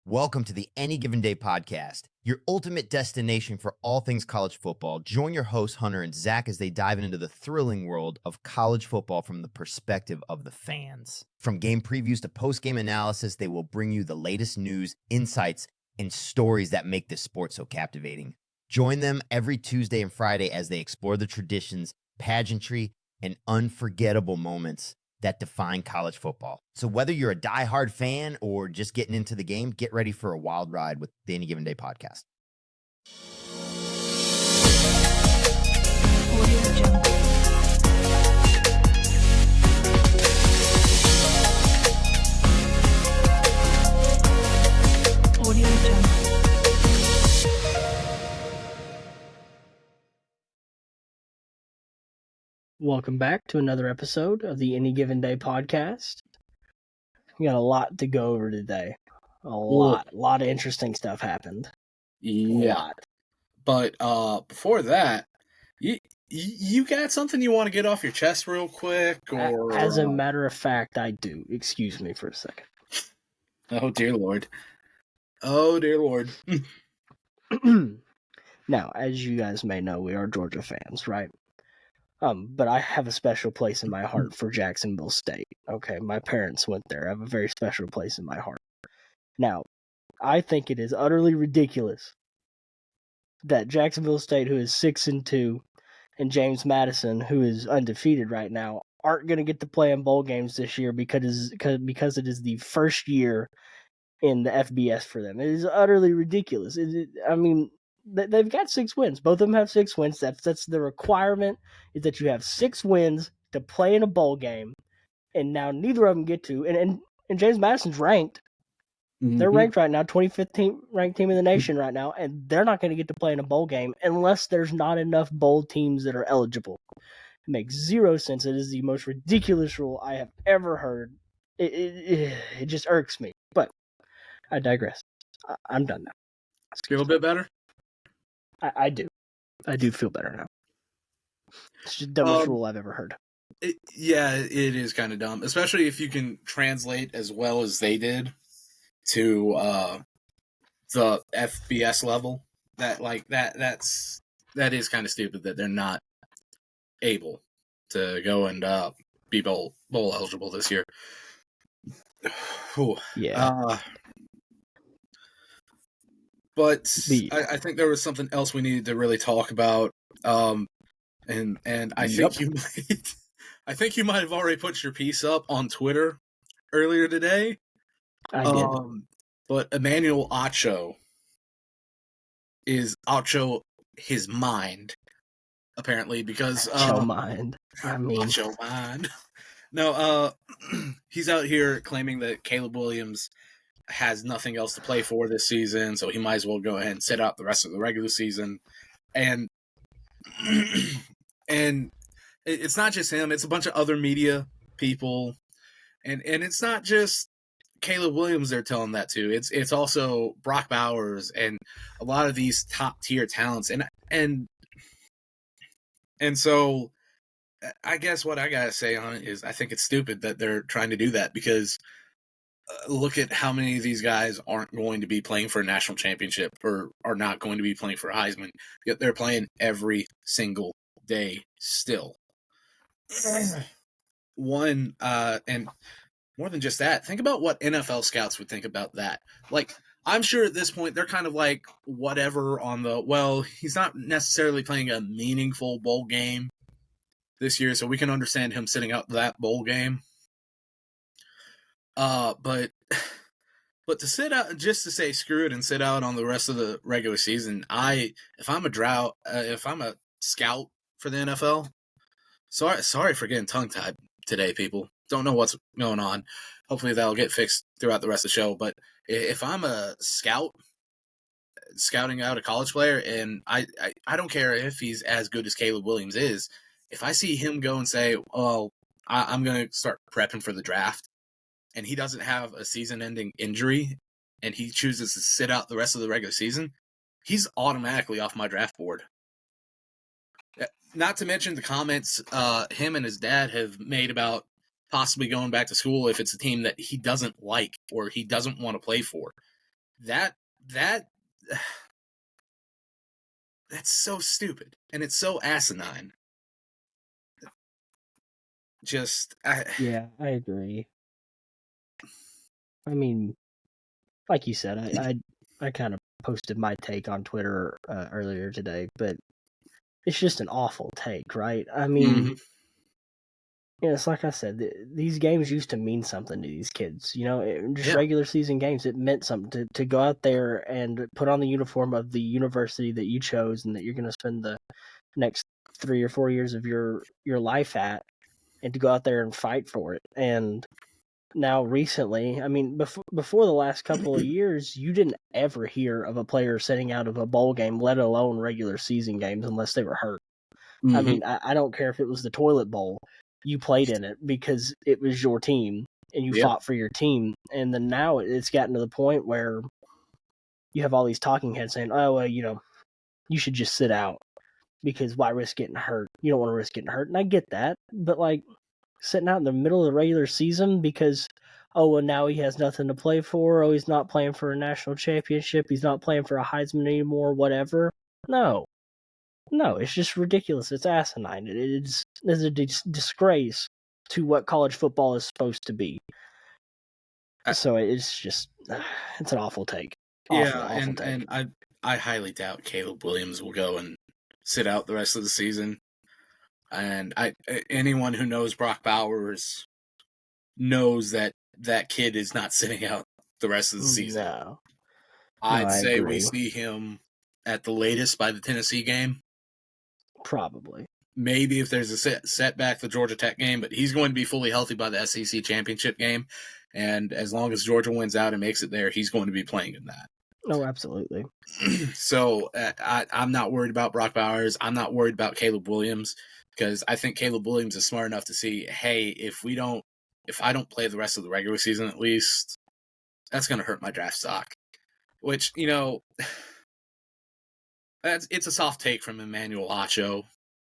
Welcome to the Any Given Day podcast, your ultimate destination for all things college football. Join your hosts, Hunter and Zach, as they dive into the thrilling world of college football from the perspective of the fans. From game previews to post-game analysis, they will bring you the latest news, insights, and stories that make this sport so captivating. Join them every Tuesday and Friday as they explore the traditions, pageantry, and unforgettable moments that define college football. So whether you're a diehard fan or just getting into the game, get ready for a wild ride with the Any Given Day podcast. Audio Jungle. Audio Jungle. Welcome back to another episode of the Any Given Day podcast. We got a lot to go over today. A lot of interesting stuff happened. Yeah, but before that, you got something you want to get off your chest real quick, or As a matter of fact, I do. Excuse me for a second. Oh dear Lord, oh dear Lord. Now, as you guys may know, we are Georgia fans, right? But I have a special place in my heart for Jacksonville State. Okay, my parents went there. I have a very special place in my heart. Now, I think it is utterly ridiculous that Jacksonville State, who is 6-2, and James Madison, who is undefeated right now, aren't going to get to play in bowl games this year because it is the first year in the FBS for them. It is utterly ridiculous. They've got 6 wins. Both of them have 6 wins. That's the requirement, is that you have 6 wins to play in a bowl game. And now neither of them get to. And James Madison's ranked. They're ranked right now, 25th ranked team in the nation right now, and they're not going to get to play in a bowl game unless there's not enough bowl teams that are eligible. It makes zero sense. It is the most ridiculous rule I have ever heard. It just irks me. But I digress. I'm done now. Feel a bit better? I do. I do feel better now. It's just the dumbest rule I've ever heard. It is kind of dumb, especially if you can translate as well as they did to the FBS level. That is kind of stupid that they're not able to go and be bowl eligible this year. Yeah. But I think there was something else we needed to really talk about, and I think I think you might have already put your piece up on Twitter earlier today. I did. But Emmanuel Acho is Acho his mind, apparently, because Acho mind. Acho mind. No, he's out here claiming that Caleb Williams has nothing else to play for this season, so he might as well go ahead and sit out the rest of the regular season. And it's not just him; it's a bunch of other media people, and it's not just Caleb Williams they're telling that to. It's also Brock Bowers and a lot of these top tier talents, and so I guess what I gotta say on it is I think it's stupid that they're trying to do that, because look at how many of these guys aren't going to be playing for a national championship or are not going to be playing for Heisman, yet they're playing every single day still. And more than just that, think about what NFL scouts would think about that. Like, I'm sure at this point they're kind of like, whatever on he's not necessarily playing a meaningful bowl game this year, so we can understand him sitting out that bowl game. But to sit out, just to say screw it and sit out on the rest of the regular season, if I'm a scout for the NFL, sorry for getting tongue-tied today, people. Don't know what's going on. Hopefully that'll get fixed throughout the rest of the show. But if I'm a scout, scouting out a college player, and I don't care if he's as good as Caleb Williams is, if I see him go and say, "Oh, I'm going to start prepping for the draft," and he doesn't have a season-ending injury, and he chooses to sit out the rest of the regular season, he's automatically off my draft board. Not to mention the comments him and his dad have made about possibly going back to school if it's a team that he doesn't like or he doesn't want to play for. that that that's so stupid and it's so asinine. Yeah, I agree. I mean, like you said, I kind of posted my take on Twitter earlier today, but it's just an awful take, right? I mean, it's like I said, these games used to mean something to these kids. Just Yeah. regular season games, it meant something to go out there and put on the uniform of the university that you chose and that you're going to spend the next 3 or 4 years of your life at, and to go out there and fight for it. And now recently, I mean, before the last couple of years, you didn't ever hear of a player sitting out of a bowl game, let alone regular season games, unless they were hurt. I mean, I don't care if it was the toilet bowl. You played in it because it was your team and you fought for your team. And then now it's gotten to the point where you have all these talking heads saying, oh, well, you should just sit out because why risk getting hurt? You don't want to risk getting hurt. And I get that. But, like, sitting out in the middle of the regular season because, oh, well, now he has nothing to play for. Oh, he's not playing for a national championship. He's not playing for a Heisman anymore, whatever. No, it's just ridiculous. It's asinine. It's a disgrace to what college football is supposed to be. So it's just, it's an awful take. Awful take. And I highly doubt Caleb Williams will go and sit out the rest of the season. And anyone who knows Brock Bowers knows that kid is not sitting out the rest of the season. No. I'd say agree. we see him at the latest by the Tennessee game. Probably. Maybe if there's a setback, the Georgia Tech game, but he's going to be fully healthy by the SEC championship game. And as long as Georgia wins out and makes it there, he's going to be playing in that. Oh, absolutely. So I'm not worried about Brock Bowers. I'm not worried about Caleb Williams because I think Caleb Williams is smart enough to see, hey, if I don't play the rest of the regular season at least, that's going to hurt my draft stock. Which, it's a soft take from Emmanuel Acho,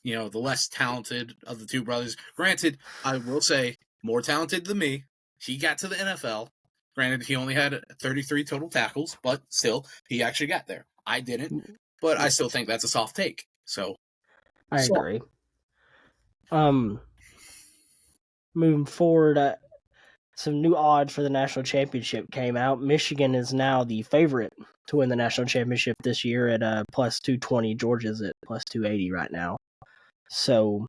the less talented of the two brothers. Granted, I will say, more talented than me. He got to the NFL. Granted, he only had 33 total tackles, but still, he actually got there. I didn't, but I still think that's a soft take. So, I agree. Moving forward, some new odds for the national championship came out. Michigan is now the favorite to win the national championship this year at plus 220. Georgia's at plus 280 right now. So,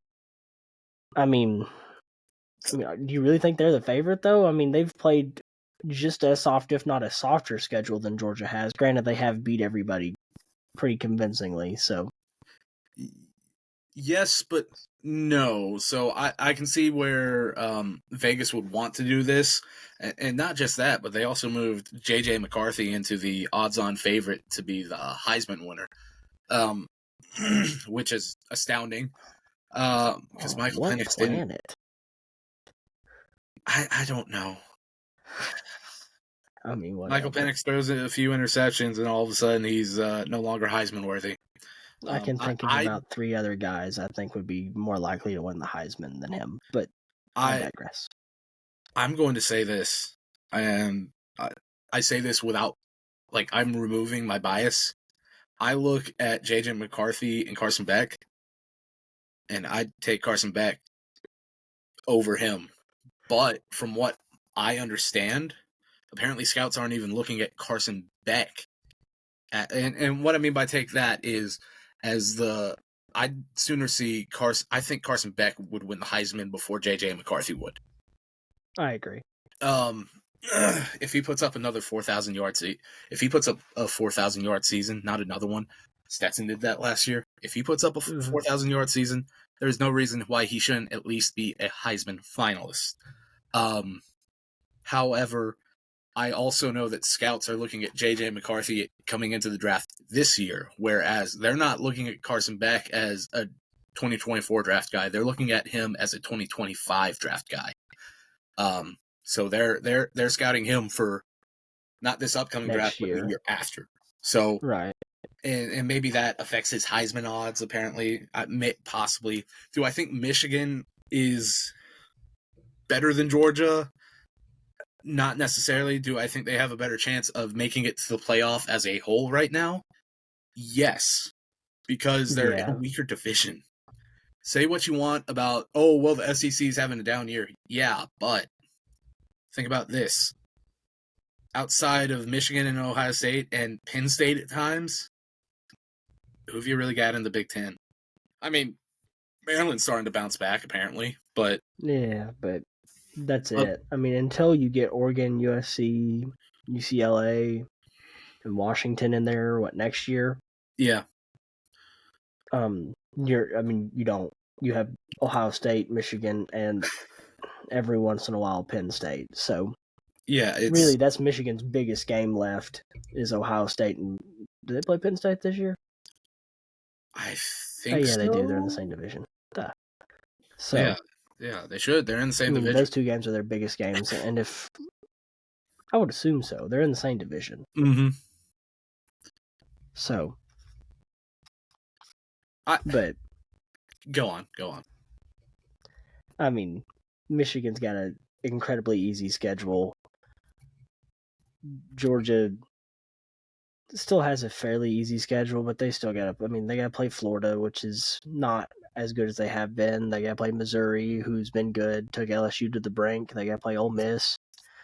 I mean, do you really think they're the favorite, though? I mean, they've played just as soft, if not a softer schedule than Georgia has. Granted, they have beat everybody pretty convincingly, so. Yes, but no. So I can see where Vegas would want to do this. And not just that, but they also moved J.J. McCarthy into the odds-on favorite to be the Heisman winner, which is astounding. Because Michael Penix didn't. I don't know. I mean, whatever. Michael Penix throws a few interceptions, and all of a sudden he's no longer Heisman worthy. I can think of about 3 other guys I think would be more likely to win the Heisman than him, but I digress. I'm going to say this, and I say this without, I'm removing my bias. I look at J.J. McCarthy and Carson Beck, and I'd take Carson Beck over him. But from what I understand, apparently scouts aren't even looking at Carson Beck. And what I mean by take that is, I'd sooner see Carson. I think Carson Beck would win the Heisman before J.J. McCarthy would. I agree. If he puts up another 4,000 yards, if he puts up a 4,000 yard season, not another one, Stetson did that last year. If he puts up a 4,000 yard season, there's no reason why he shouldn't at least be a Heisman finalist. However, I also know that scouts are looking at J.J. McCarthy coming into the draft this year, whereas they're not looking at Carson Beck as a 2024 draft guy. They're looking at him as a 2025 draft guy. So they're scouting him for not this upcoming draft, but the year after. So right, and maybe that affects his Heisman odds. Apparently, possibly. Do I think Michigan is better than Georgia? Not necessarily do I think they have a better chance of making it to the playoff as a whole right now. Yes, because they're in a Yeah. weaker division. Say what you want about, oh, well, the SEC is having a down year. Yeah, but think about this. Outside of Michigan and Ohio State and Penn State at times, who have you really got in the Big Ten? I mean, Maryland's starting to bounce back, apparently, but Yeah, but that's it. I mean, until you get Oregon, USC, UCLA, and Washington in there, next year? yeah. You don't. You have Ohio State, Michigan, and every once in a while Penn State. So Yeah, it's really, that's Michigan's biggest game left is Ohio State. And do they play Penn State this year? I Oh think yeah, so. they do. They're in the same division. So yeah, they should. They're in the same I mean, division. those two games are their biggest games, and if I would assume so, they're in the same division. Mm-hmm. So, but go on. I mean, Michigan's got an incredibly easy schedule. Georgia still has a fairly easy schedule, but they still got to. I mean, they got to play Florida, which is not as good as they have been. They got to play Missouri, who's been good, took LSU to the brink. They got to play Ole Miss,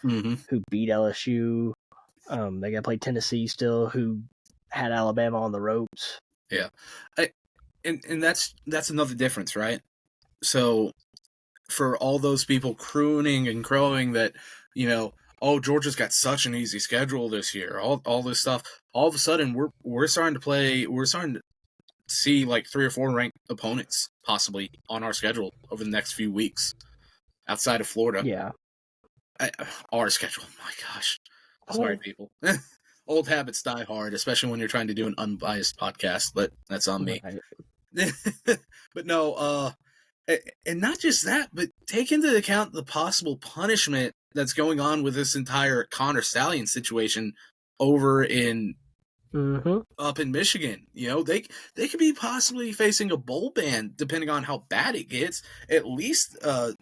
who beat LSU. They got to play Tennessee still, who had Alabama on the ropes. Yeah, and that's another difference, right? So, for all those people crooning and crowing that, oh, Georgia's got such an easy schedule this year, all this stuff. All of a sudden, we're starting to see like 3 or 4 ranked opponents possibly on our schedule over the next few weeks, outside of Florida. Yeah, our schedule. My gosh, sorry, people. Old habits die hard, especially when you're trying to do an unbiased podcast. But that's on me. Right. But no, and not just that, but take into account the possible punishment that's going on with this entire Connor Stallion situation over in up in Michigan. They could be possibly facing a bowl ban depending on how bad it gets. At least a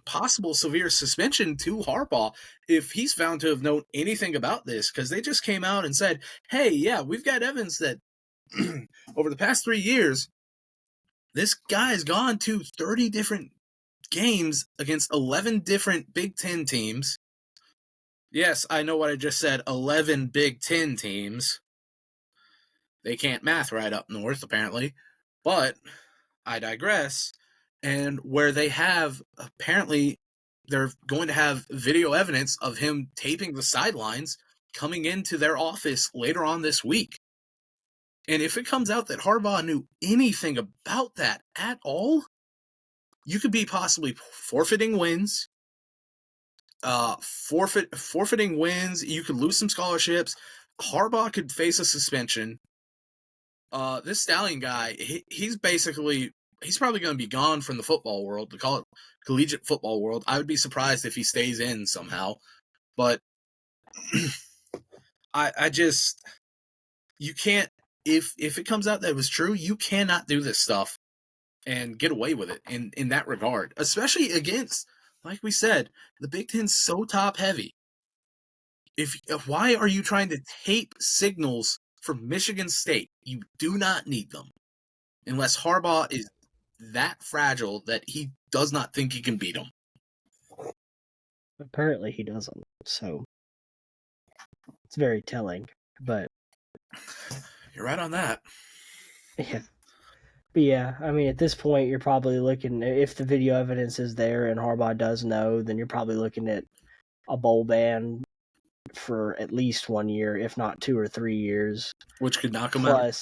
possible severe suspension to Harbaugh if he's found to have known anything about this, because they just came out and said, hey, yeah, we've got evidence that over the past 3 years, this guy has gone to 30 different games against 11 different Big Ten teams. Yes, I know what I just said, 11 Big Ten teams. They can't math right up north, apparently. But I digress. And where they have, apparently, they're going to have video evidence of him taping the sidelines coming into their office later on this week. And if it comes out that Harbaugh knew anything about that at all, you could be possibly forfeiting wins. Forfeiting wins. You could lose some scholarships. Harbaugh could face a suspension. This Stallion guy, he's probably going to be gone from the football world, to call it collegiate football world. I would be surprised if he stays in somehow. But you can't, if it comes out that it was true, you cannot do this stuff and get away with it in that regard, especially against, like we said, the Big Ten's so top heavy. Why are you trying to tape signals from Michigan State? You do not need them unless Harbaugh is that fragile that he does not think he can beat them. Apparently he doesn't, so it's very telling, but you're right on that. Yeah. But yeah, I mean, at this point, you're probably looking, if the video evidence is there and Harbaugh does know, then you're probably looking at a bowl ban for at least 1 year, if not 2 or 3 years. Which could knock him out.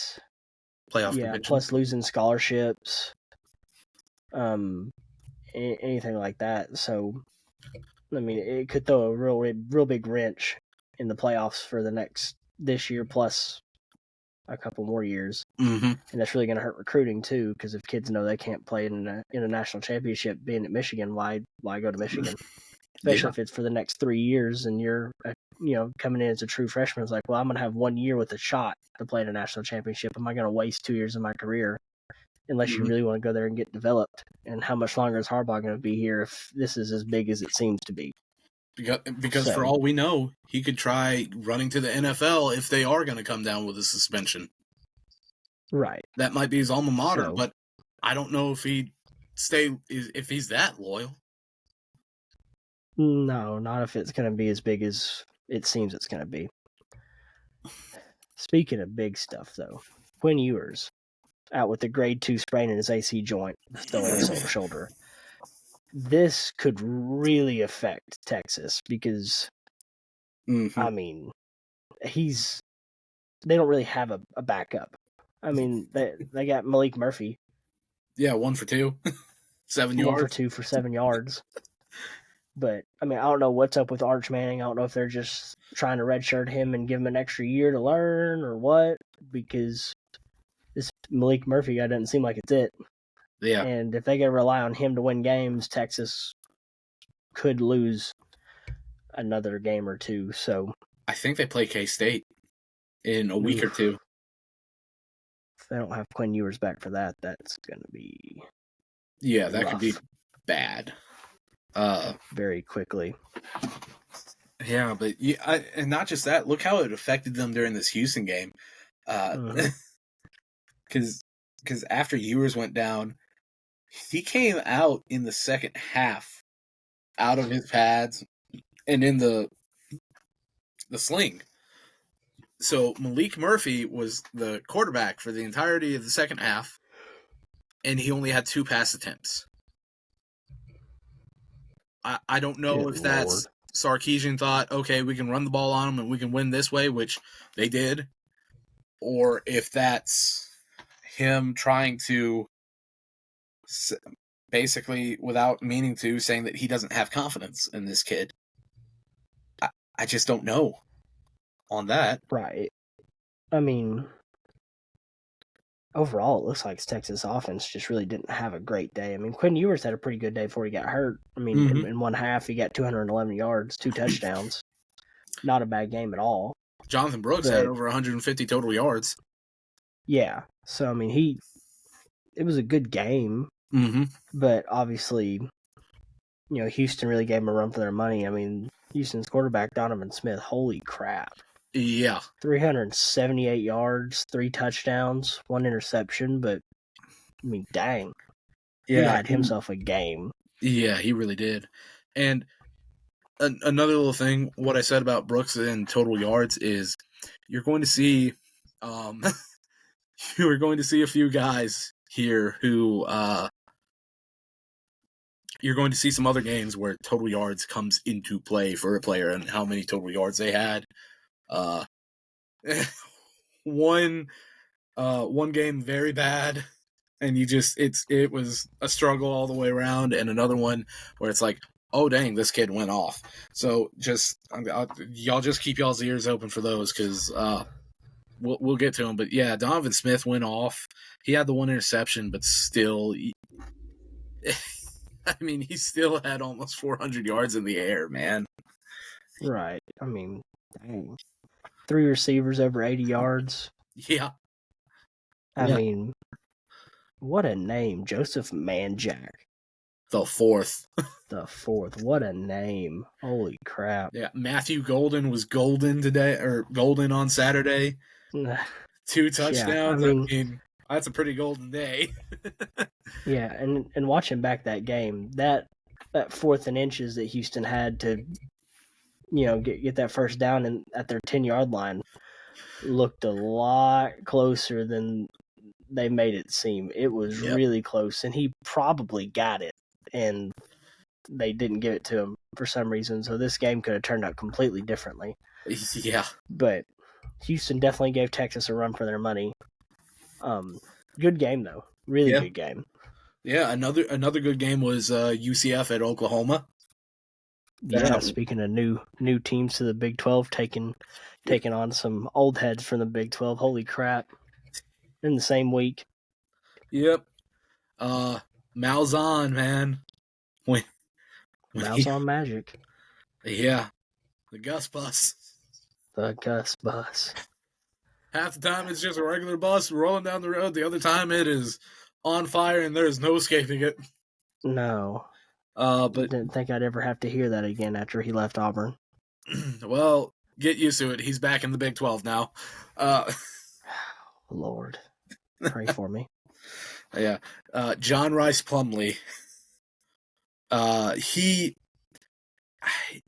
Playoff convention. Plus losing scholarships, anything like that. So, I mean, it could throw a real big wrench in the playoffs for this year plus a couple more years. And that's really going to hurt recruiting too, because if kids know they can't play in a national championship being at Michigan, why go to Michigan? Especially if it's for the next 3 years and you're coming in as a true freshman. It's like, well, I'm going to have 1 year with a shot to play in a national championship. Am I going to waste 2 years of my career unless you really want to go there and get developed? And how much longer is Harbaugh going to be here if this is as big as it seems to be? Because for So- all we know, he could try running to the NFL if they are going to come down with a suspension. Right. That might be his alma mater, So- but I don't know if if he's that loyal. No, not if it's going to be as big as it seems it's going to be. Speaking of big stuff, though, Quinn Ewers out with a grade 2 sprain in his AC joint, still in his shoulder. This could really affect Texas because, Mm-hmm. I mean, they don't really have a backup. I mean, they got Malik Murphy, Yeah, 1 for 2, 7 1 for yards. 2 for 7 yards. But, I mean, I don't know what's up with Arch Manning. I don't know if they're just trying to redshirt him and give him an extra year to learn or what, because this Malik Murphy guy doesn't seem like it's it. Yeah, And if they can rely on him to win games, Texas could lose another game or two. So I think they play K-State in a week or Oof. two. if they don't have Quinn Ewers back for that, that's going to be Yeah, that could be rough. bad. Very quickly. Yeah, but and not just that. Look how it affected them during this Houston game. Mhm. Because after Ewers went down, he came out in the second half, out of his pads, and in the sling. So Malik Murphy was the quarterback for the entirety of the second half, and he only had 2 pass attempts. I don't know Good if that's Lord. Sarkisian thought, okay, we can run the ball on them and we can win this way, which they did, or if that's him trying to basically, without meaning to, saying that he doesn't have confidence in this kid. I just don't know on that. Right. I mean, overall, it looks like Texas offense just really didn't have a great day. I mean, Quinn Ewers had a pretty good day before he got hurt. I mean, Mhm. in one half, he got 211 yards, 2 touchdowns. Not a bad game at all. Jonathan Brooks had But- over 150 total yards. Yeah. So, I mean, it was a good game, Mm-hmm. but obviously, Houston really gave him a run for their money. I mean, Houston's quarterback, Donovan Smith, holy crap. Yeah. 378 yards, 3 touchdowns, 1 interception, but, I mean, dang. He had himself a game. Yeah, he really did. And another little thing, what I said about Brooks and total yards is you're going to see you're going to see a few guys here who you're going to see some other games where total yards comes into play for a player and how many total yards they had. One game very bad, and it was a struggle all the way around, and another one where it's like, oh dang, this kid went off. So y'all just keep y'all's ears open for those, because we'll get to him. But yeah, Donovan Smith went off. He had the 1 interception, but still, I mean, he still had almost 400 yards in the air, man. Right. I mean, dang. 3 receivers over 80 yards. Yeah. I Yeah. mean, what a name. Joseph Manjack, The 4th. the 4th. What a name. Holy crap. Yeah, Matthew Golden was golden today, or golden on Saturday. 2 touchdowns. I I mean- mean, that's a pretty golden day. Yeah, and watching back that game, that 4th and inches that Houston had to, get that first down at their 10-yard line looked a lot closer than they made it seem. It was Yep. really close, and he probably got it, and they didn't give it to him for some reason. So this game could have turned out completely differently. Yeah. But Houston definitely gave Texas a run for their money. Good game though, really Yeah. good game. Yeah, another good game was UCF at Oklahoma. Yeah, Yeah. speaking of new teams to the Big 12, taking on some old heads from the Big 12. Holy crap! In the same week. Yep. Malzahn, man. When Mouse on Magic. Yeah. The Gus bus. The Gus bus. Half the time it's just a regular bus rolling down the road. The other time it is on fire and there is no escaping it. No. But Didn't think I'd ever have to hear that again after he left Auburn. well, get used to it. He's back in the Big 12 now. Lord, pray for me. Yeah. John Rice Plumlee.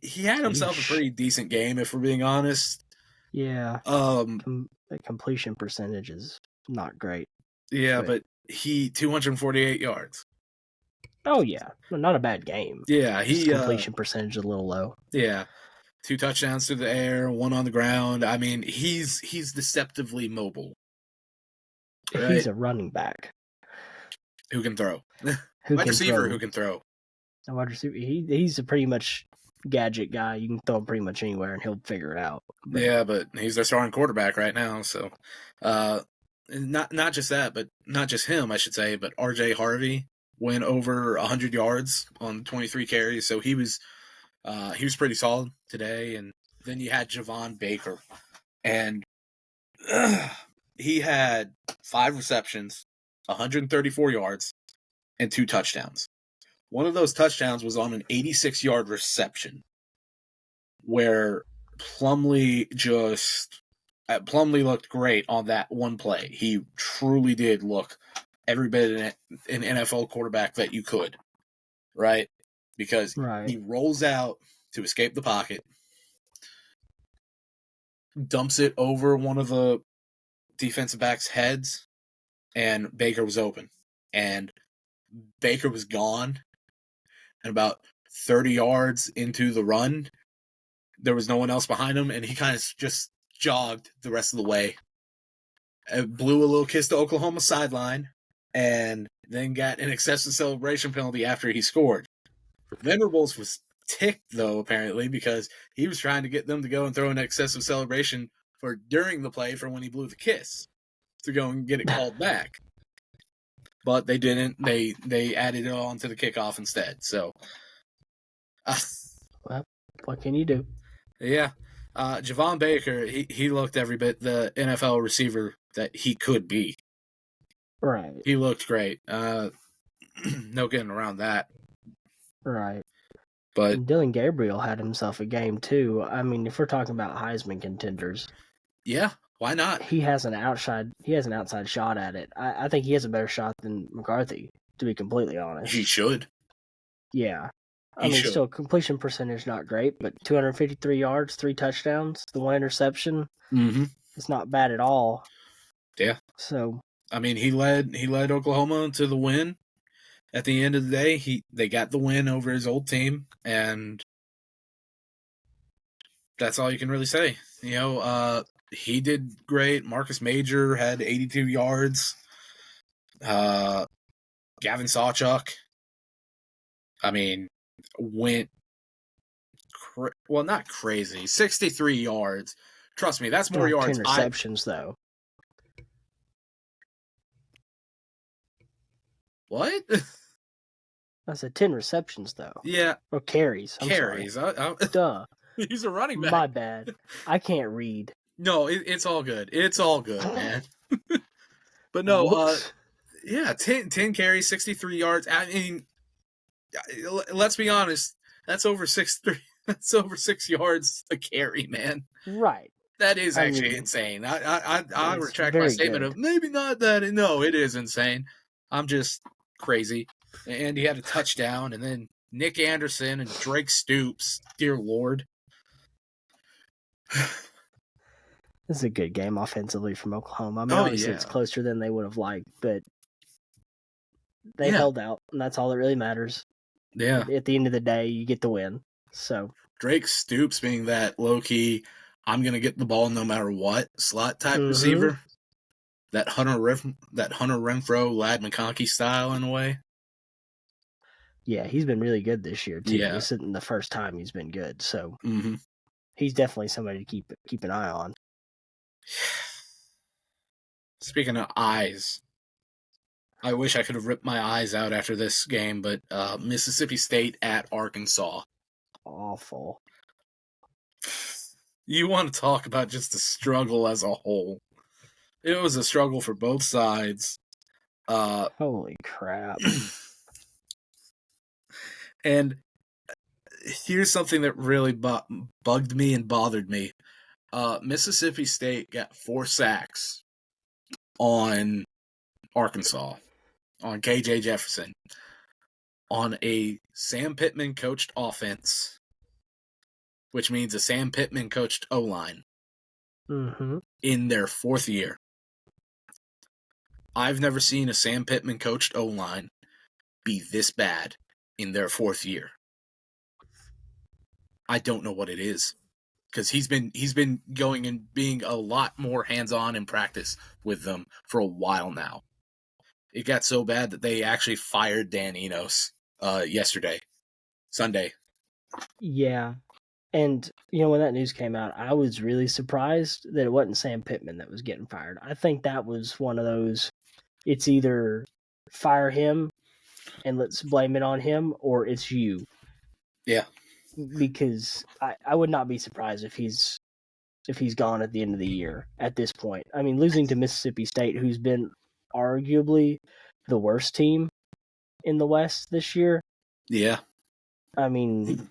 He had himself a Yeesh. pretty decent game, if we're being honest. Yeah, The completion percentage is not great. yeah, but- but he 248 yards. Oh yeah, not a bad game. Yeah, His he completion percentage is a little low. yeah, 2 touchdowns through the air, 1 on the ground. I mean, he's deceptively mobile. Right? He's a running back Who can throw? who Wide can receiver throw. who can throw. A wide receiver. He's a pretty much gadget guy. You can throw him pretty much anywhere and he'll figure it out. But Yeah, but he's their starting quarterback right now. So, not just that, but not just him, I should say, but R.J. Harvey went over 100 yards on 23 carries. So he was pretty solid today. And then you had Javon Baker, and he had 5 receptions, 134 yards, and 2 touchdowns. One of those touchdowns was on an 86-yard reception, where Plumlee looked great on that one play. He truly did look every bit an NFL quarterback that you could, right? Because right. he rolls out to escape the pocket, dumps it over one of the defensive backs' heads, and Baker was open. And Baker was gone. And about 30 yards into the run, there was no one else behind him, and he kind of just jogged the rest of the way. Blew a little kiss to Oklahoma sideline, and then got an excessive celebration penalty after he scored. Venables was ticked, though, apparently, because he was trying to get them to go and throw an excessive celebration for during the play for when he blew the kiss to go and get it called back. But they didn't. They added it on to the kickoff instead. So, Well, what can you do? yeah. Javon Baker, he looked every bit the NFL receiver that he could be. Right. He looked great. No getting around that. Right. But And Dylan Gabriel had himself a game too. I mean, if we're talking about Heisman contenders, yeah, why not? he has an outside shot at it. I think he has a better shot than McCarthy, to be completely honest. He should. Yeah. I He mean, should. still completion percentage not great, but 253 yards, 3 touchdowns, the 1 interception. Mm-hmm. It's not bad at all. Yeah. So I mean, he led Oklahoma to the win. At the end of the day, they got the win over his old team, and that's all you can really say. You know, he did great. Marcus Major had 82 yards. Gavin Sawchuk, I mean, went not crazy. 63 yards. Trust me, that's more yards. 10 receptions, though. What? I said 10 receptions, though. Yeah, Or carries. I'm carries. sorry. Duh. He's a running back. My bad. I can't read. No, it's all good. It's all good, man. But no, Whoops. yeah, 10 carries, 63 yards. I mean, let's be honest. That's over 6'3". That's over 6 yards a carry, man. Right. That is I actually mean, insane. I it's retract my very statement good. of maybe not that. No, it is insane. I'm just crazy. And he had a touchdown, and then Nick Anderson and Drake Stoops. Dear Lord. This is a good game offensively from Oklahoma. I mean, Oh, obviously yeah. it's closer than they would have liked, but they Yeah. held out, and that's all that really matters. Yeah. At the end of the day, you get the win. So Drake Stoops being that low-key, I'm going to get the ball no matter what slot type Mhm. receiver. That Hunter Renfro, Lad McConkey style in a way. yeah, he's been really good this year too. Yeah. This isn't the first time he's been good, so Mm-hmm. he's definitely somebody to keep an eye on. Speaking of eyes, I wish I could have ripped my eyes out after this game, but Mississippi State at Arkansas. Awful. You want to talk about just the struggle as a whole. It was a struggle for both sides. Holy crap. And here's something that really bugged me and bothered me. Mississippi State got 4 sacks on Arkansas, on KJ Jefferson, on a Sam Pittman coached offense, which means a Sam Pittman coached O-line in their 4th year. I've never seen a Sam Pittman coached O-line be this bad in their 4th year. I don't know what it is, because he's been going and being a lot more hands-on in practice with them for a while now. It got so bad that they actually fired Dan Enos Sunday. Yeah. And, when that news came out, I was really surprised that it wasn't Sam Pittman that was getting fired. I think that was one of those, it's either fire him and let's blame it on him, or it's you. Yeah. Because I would not be surprised if he's gone at the end of the year at this point. I mean, losing to Mississippi State, who's been arguably the worst team in the West this year. Yeah. I mean,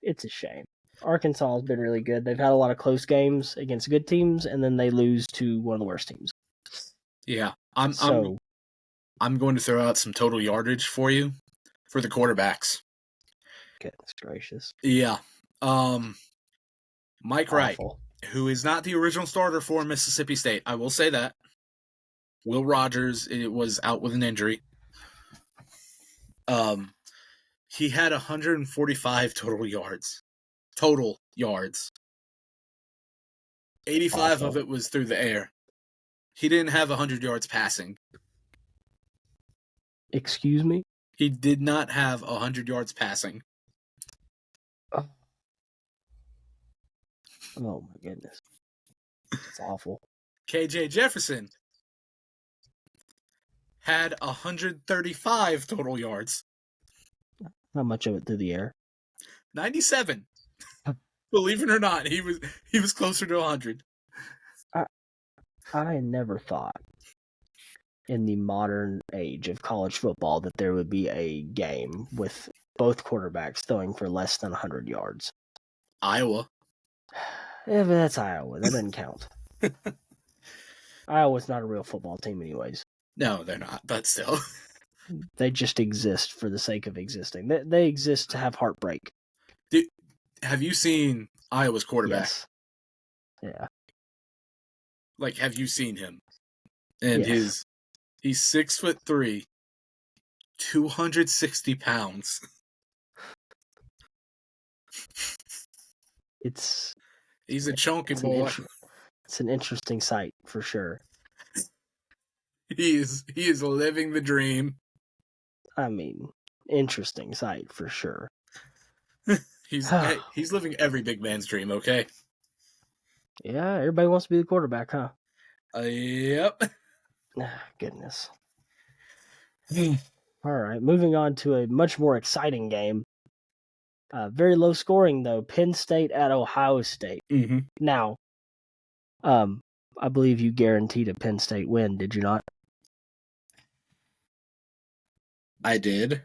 it's a shame. Arkansas has been really good. They've had a lot of close games against good teams, and then they lose to one of the worst teams. Yeah. I'm going to throw out some total yardage for you for the quarterbacks. Goodness gracious. Yeah. Mike Wright, Awful. who is not the original starter for Mississippi State. I will say that. Will Rogers was out with an injury. He had 145 total yards. 85 Awful. of it was through the air. He didn't have 100 yards passing. Excuse me? He did not have 100 yards passing. Oh my goodness. It's awful. KJ Jefferson had 135 total yards. Not much of it through the air. 97. Believe it or not, he was closer to 100. I never thought in the modern age of college football that there would be a game with both quarterbacks throwing for less than 100 yards. Iowa. Yeah, but that's Iowa. That doesn't count. Iowa's not a real football team anyways. No, they're not, but still. They just exist for the sake of existing. They exist to have heartbreak. Have you seen Iowa's quarterback? Yes. Yeah. Like, have you seen him? And Yes. he's 6'3", 260 pounds. He's a chunky boy. It's an interesting sight for sure. He is living the dream. I mean, interesting sight for sure. He's living every big man's dream, okay? Yeah, everybody wants to be the quarterback, huh? Yep. Goodness. All right, moving on to a much more exciting game. Very low scoring, though. Penn State at Ohio State. Mm-hmm. Now, I believe you guaranteed a Penn State win, did you not? I did.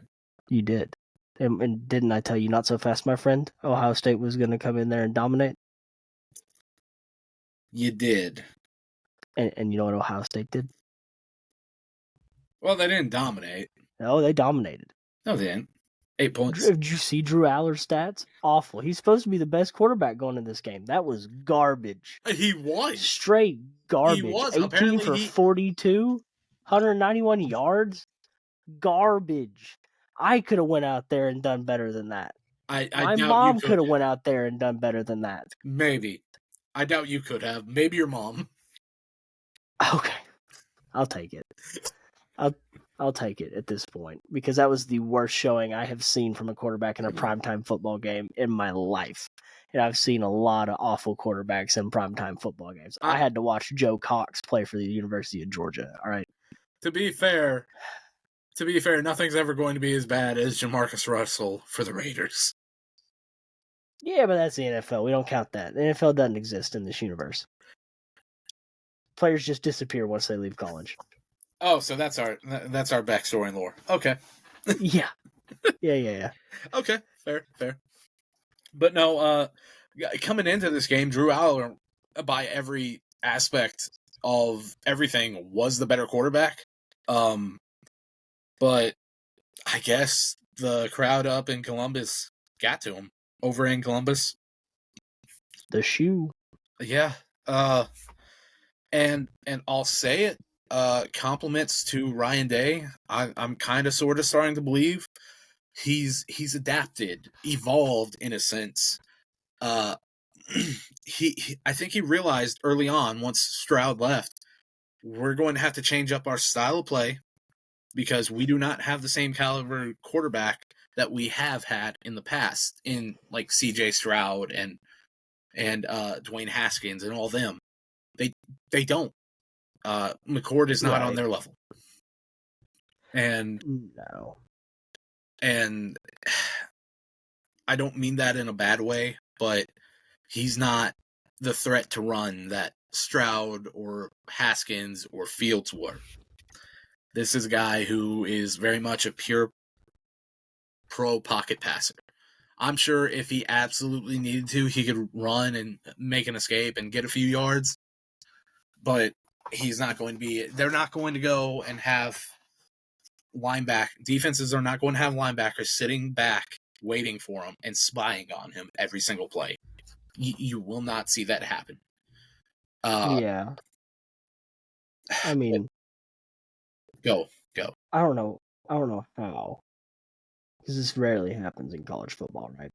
You did. And didn't I tell you not so fast, my friend? Ohio State was going to come in there and dominate? You did. And you know what Ohio State did? Well, they didn't dominate. No, they dominated. No, they didn't. 8 points. Did you see Drew Aller's stats? Awful. He's supposed to be the best quarterback going in this game. That was garbage. He was. Straight garbage. He was. 18 Apparently for 42, 191 yards. Garbage. I could have went out there and done better than that. My mom could have went out there and done better than that. Maybe. I doubt you could have. Maybe your mom. Okay. I'll take it. I'll take it at this point, because that was the worst showing I have seen from a quarterback in a primetime football game in my life. And I've seen a lot of awful quarterbacks in primetime football games. I had to watch Joe Cox play for the University of Georgia. All right. To be fair, nothing's ever going to be as bad as Jamarcus Russell for the Raiders. Yeah, but that's the NFL. We don't count that. The NFL doesn't exist in this universe. Players just disappear once they leave college. Oh, so that's our backstory and lore. Okay. Yeah. Yeah. Okay, fair. But no, coming into this game, Drew Aller, by every aspect of everything, was the better quarterback. But I guess the crowd up in Columbus got to him. Over in Columbus. The shoe. Yeah. And I'll say it, compliments to Ryan Day. I'm kind of sort of starting to believe he's adapted, evolved in a sense. I think he realized early on, once Stroud left, we're going to have to change up our style of play because we do not have the same caliber quarterback that we have had in the past in like C.J. Stroud and Dwayne Haskins and all them. They don't. McCord is not on their level. And no. And I don't mean that in a bad way, but he's not the threat to run that Stroud or Haskins or Fields were. This is a guy who is very much a pure pro pocket passer. I'm sure if he absolutely needed to, he could run and make an escape and get a few yards, but he's not going to be. They're not going to go and have defenses are not going to have linebackers sitting back waiting for him and spying on him every single play. You will not see that happen. Yeah. I mean, go. I don't know how, because this rarely happens in college football, right?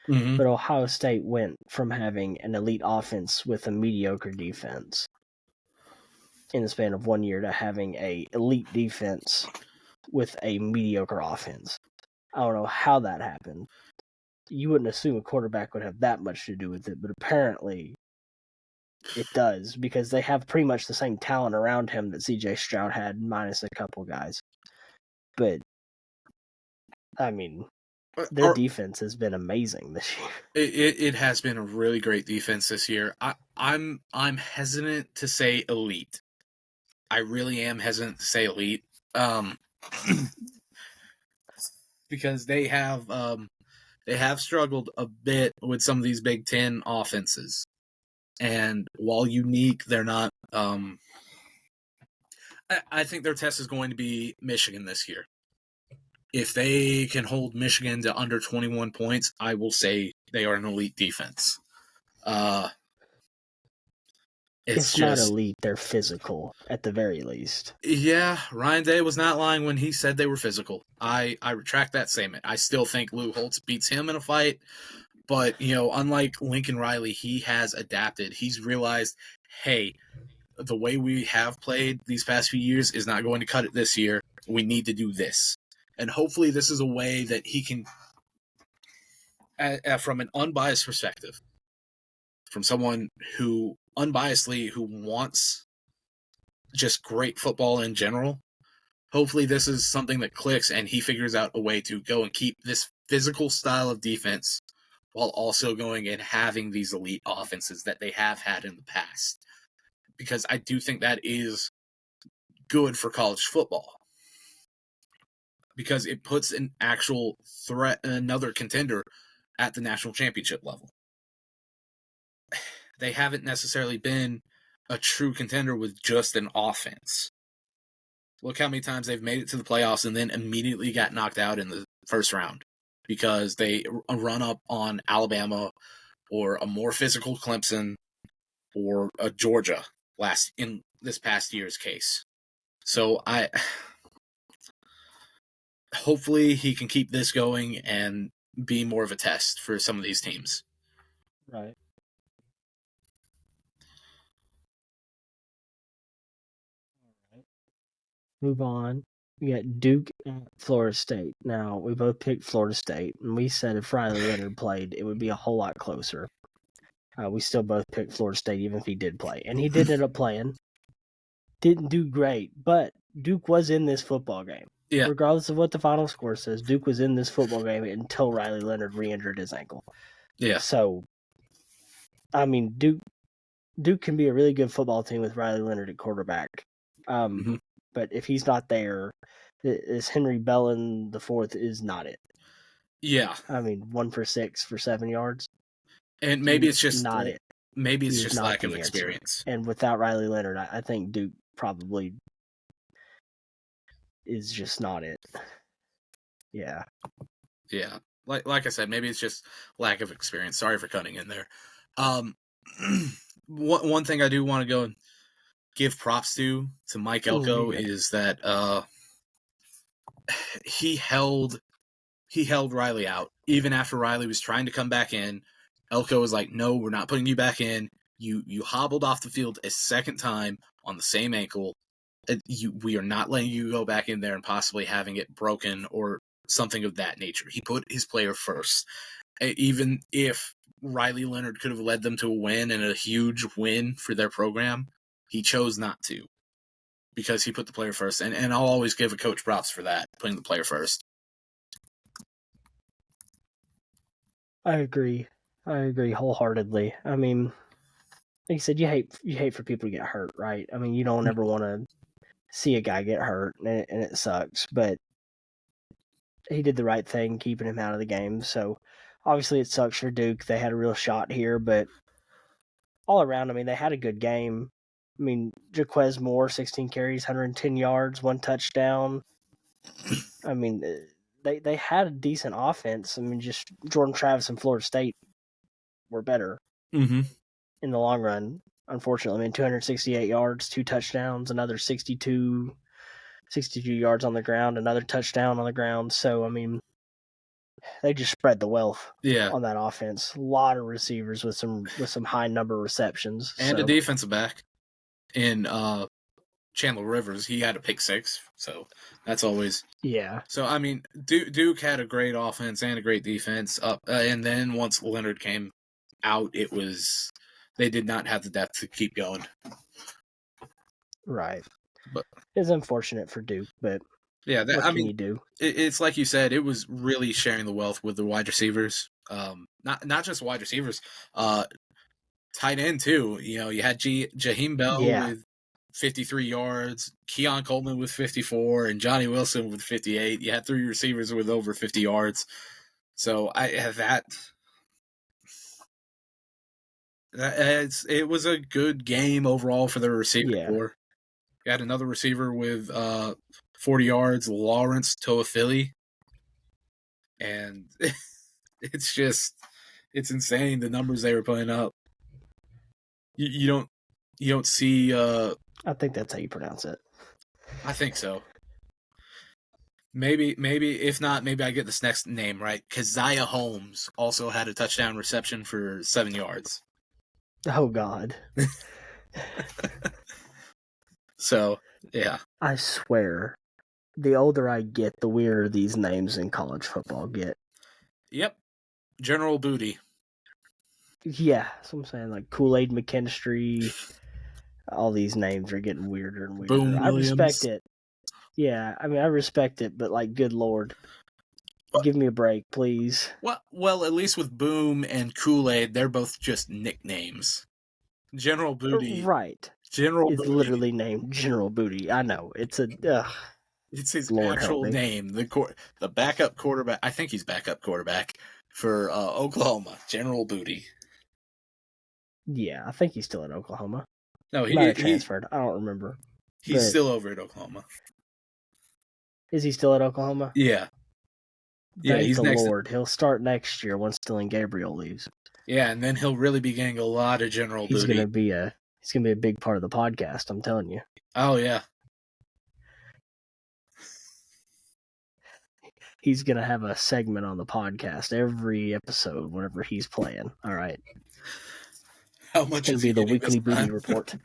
Mm-hmm. But Ohio State went from having an elite offense with a mediocre defense in the span of 1 year to having a elite defense with a mediocre offense. I don't know how that happened. You wouldn't assume a quarterback would have that much to do with it, but apparently it does, because they have pretty much the same talent around him that C.J. Stroud had, minus a couple guys. But, I mean, their defense has been amazing this year. It has been a really great defense this year. I'm hesitant to say elite. I really am hesitant to say elite. Because they have struggled a bit with some of these Big Ten offenses. And while unique, they're not. I think their test is going to be Michigan this year. If they can hold Michigan to under 21 points, I will say they are an elite defense. It's not elite, they're physical, at the very least. Yeah, Ryan Day was not lying when he said they were physical. I retract that statement. I still think Lou Holtz beats him in a fight. But, unlike Lincoln Riley, he has adapted. He's realized, hey, the way we have played these past few years is not going to cut it this year. We need to do this. And hopefully this is a way that he can, from an unbiased perspective, from someone who unbiasedly who wants just great football in general, hopefully this is something that clicks and he figures out a way to go and keep this physical style of defense while also going and having these elite offenses that they have had in the past. Because I do think that is good for college football. Because it puts an actual threat, another contender at the national championship level. They haven't necessarily been a true contender with just an offense. Look how many times they've made it to the playoffs and then immediately got knocked out in the first round because they run up on Alabama or a more physical Clemson or a Georgia in this past year's case. So hopefully he can keep this going and be more of a test for some of these teams. Right. Move on. We got Duke at Florida State. Now, we both picked Florida State, and we said if Riley Leonard played, it would be a whole lot closer. We still both picked Florida State, even if he did play. And he did end up playing. Didn't do great, but Duke was in this football game. Yeah. Regardless of what the final score says, Duke was in this football game until Riley Leonard re-injured his ankle. Yeah. So, I mean, Duke can be a really good football team with Riley Leonard at quarterback. But if he's not there, Is Henry Bellin the fourth is not it. Yeah, I mean, 1 for 6 for 7 yards. and maybe it's just not it. Maybe it's He is just not lack the of answer. experience. And without Riley Leonard, I think Duke probably is just not it. Yeah. Yeah. Like I said, maybe it's just lack of experience. Sorry for cutting in there. One thing I do want to go and give props to Mike Elko is that he held Riley out even after Riley was trying to come back in. Elko was like, "No, we're not putting you back in. You hobbled off the field a second time on the same ankle. We are not letting you go back in there and possibly having it broken or something of that nature." He put his player first. Even if Riley Leonard could have led them to a win and a huge win for their program, he chose not to because he put the player first. And I'll always give a coach props for that, putting the player first. I agree wholeheartedly. I mean, like you said, you hate for people to get hurt, right? I mean, you don't ever want to see a guy get hurt, and it sucks. But he did the right thing, keeping him out of the game. So obviously, it sucks for Duke. They had a real shot here, but all around, I mean, they had a good game. I mean, Jaquez Moore, 16 carries, 110 yards, 1 touchdown. I mean, they had a decent offense. I mean, just Jordan Travis and Florida State were better in the long run. Unfortunately, I mean, 268 yards, 2 touchdowns, another 62 yards on the ground, another touchdown on the ground. So, I mean, they just spread the wealth on that offense. A lot of receivers with some high number of receptions. And a defensive back in Chandler Rivers. He had a pick 6, so that's always... Yeah. So, I mean, Duke had a great offense and a great defense. And then once Leonard came out, they did not have the depth to keep going. Right. But it's unfortunate for Duke, but yeah, what can you do? It's like you said, it was really sharing the wealth with the wide receivers. Not just wide receivers, tight end too. You know, you had Jaheim Bell with 53 yards, Keon Coleman with 54, and Johnny Wilson with 58. You had 3 receivers with over 50 yards. So it was a good game overall for the receiver corps. You had another receiver with 40 yards, Lawrence Toafili. And it's insane the numbers they were putting up. You don't see I think that's how you pronounce it. I think so. Maybe if not, maybe I get this next name right. Keziah Holmes also had a touchdown reception for 7 yards. Oh God. So, yeah. I swear, the older I get, the weirder these names in college football get. Yep. General Booty. Yeah, that's what I'm saying. Like Kool-Aid McKinstry. All these names are getting weirder and weirder. Boom Williams. I respect it. Yeah, I mean, I respect it, but like, good Lord. Give me a break, please. Well, at least with Boom and Kool-Aid, they're both just nicknames. General Booty. Right. General Booty. Literally named General Booty. I know. It's his actual name. The backup quarterback. I think he's backup quarterback for Oklahoma. General Booty. Yeah, I think he's still in Oklahoma. No, he transferred. I don't remember. He's still over at Oklahoma. Is he still at Oklahoma? Yeah. Thank the Lord. He'll start next year once Dylan Gabriel leaves. Yeah, and then he'll really be getting a lot of General Booty. He's gonna be a big part of the podcast, I'm telling you. Oh yeah. He's gonna have a segment on the podcast every episode whenever he's playing. All right. How much is be the weekly Booty report?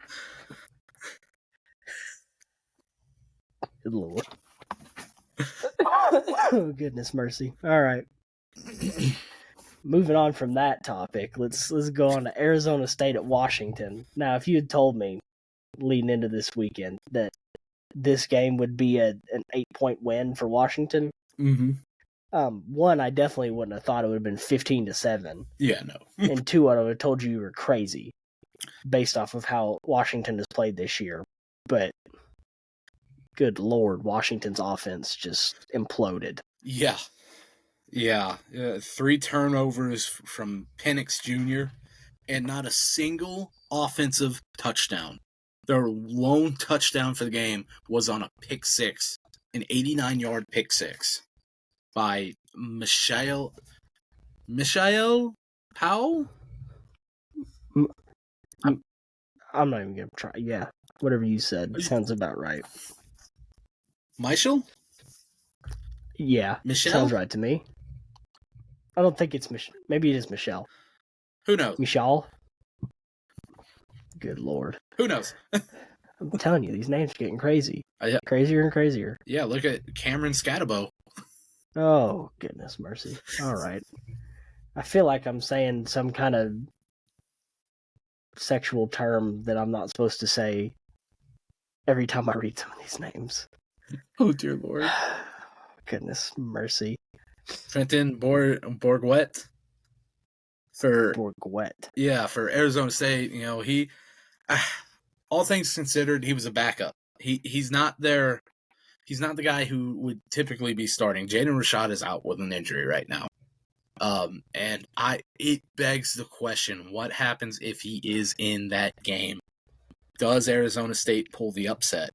Good Lord. Oh, goodness mercy. All right. Moving on from that topic, let's go on to Arizona State at Washington. Now, if you had told me leading into this weekend that this game would be an 8-point win for Washington, one, I definitely wouldn't have thought it would have been 15-7. Yeah, no. And two, I would have told you were crazy based off of how Washington has played this year. But good Lord, Washington's offense just imploded. Yeah. 3 turnovers from Penix Jr. and not a single offensive touchdown. Their lone touchdown for the game was on a pick six, an 89-yard pick six by Michael Powell? I'm not even going to try. Yeah, whatever you said sounds about right. Michael? Yeah, Michelle? sounds right to me. I don't think it's Michelle. Maybe it is Michelle. Who knows? Michelle? Good Lord. Who knows? I'm telling you, these names are getting crazy. Yeah. Crazier and crazier. Yeah, look at Cameron Scatabo. Oh, goodness mercy. All right. I feel like I'm saying some kind of sexual term that I'm not supposed to say every time I read some of these names. Oh, dear Lord. Goodness mercy. Trenton Bourguet for Bourguet. For Arizona State. You know, he, all things considered, he was a backup. He's not there. He's not the guy who would typically be starting. Jaden Rashad is out with an injury right now. And it begs the question, what happens if he is in that game? Does Arizona State pull the upset?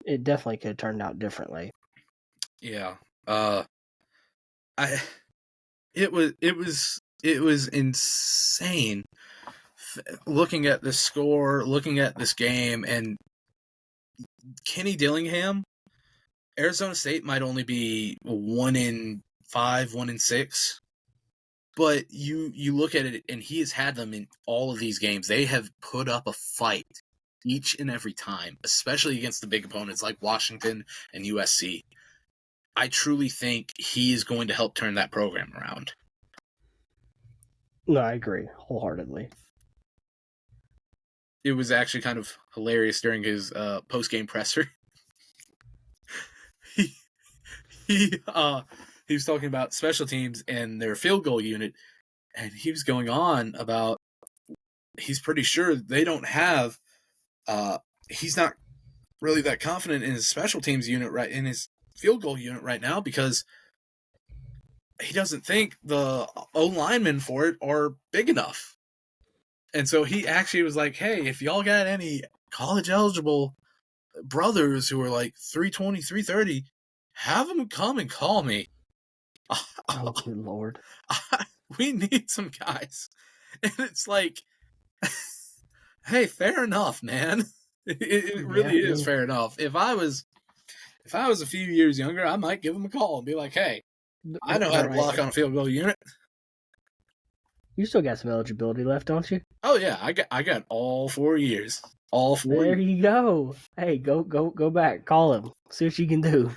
It definitely could have turned out differently. Yeah. It was insane looking at the score, looking at this game, and Kenny Dillingham, Arizona State might only be 1-5, 1-6, but you look at it, and he has had them in all of these games. They have put up a fight each and every time, especially against the big opponents like Washington and USC. I truly think he is going to help turn that program around. No, I agree wholeheartedly. It was actually kind of hilarious during his post-game presser. he was talking about special teams and their field goal unit, and he was going on about he's pretty sure they don't have he's not really that confident in his special teams unit right in his field goal unit right now because he doesn't think the O linemen for it are big enough. And so he actually was like, hey, if y'all got any college eligible brothers who are like 320, 330, have them come and call me. Oh, good Lord. We need some guys. And it's like, hey, fair enough, man. It really is fair enough. If I was a few years younger, I might give him a call and be like, hey, I know how to block on a field goal unit. You still got some eligibility left, don't you? Oh yeah, I got all 4 years. All 4 There you go. Hey, go back. Call him. See what you can do.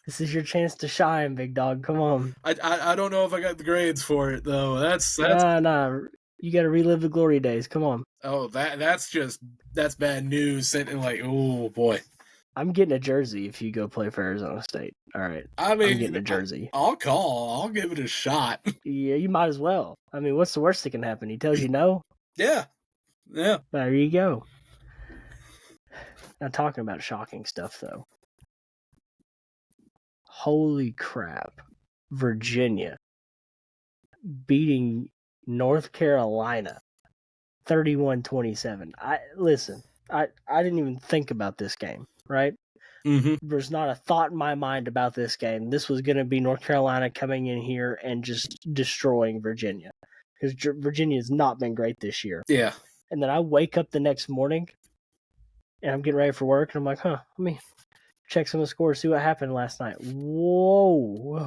This is your chance to shine, big dog. Come on. I don't know if I got the grades for it though. That's Nah. You got to relive the glory days. Come on. Oh, that's bad news. Sitting like, oh boy. I'm getting a jersey if you go play for Arizona State. All right. I mean, I'm getting a jersey. I'll call. I'll give it a shot. Yeah, you might as well. I mean, what's the worst that can happen? He tells you no? Yeah. There you go. Now, talking about shocking stuff, though. Holy crap. Virginia beating North Carolina 31-27. I didn't even think about this game, right? Mm-hmm. There's not a thought in my mind about this game. This was going to be North Carolina coming in here and just destroying Virginia. Because Virginia has not been great this year. Yeah. And then I wake up the next morning, and I'm getting ready for work, and I'm like, let me check some of the scores, see what happened last night. Whoa.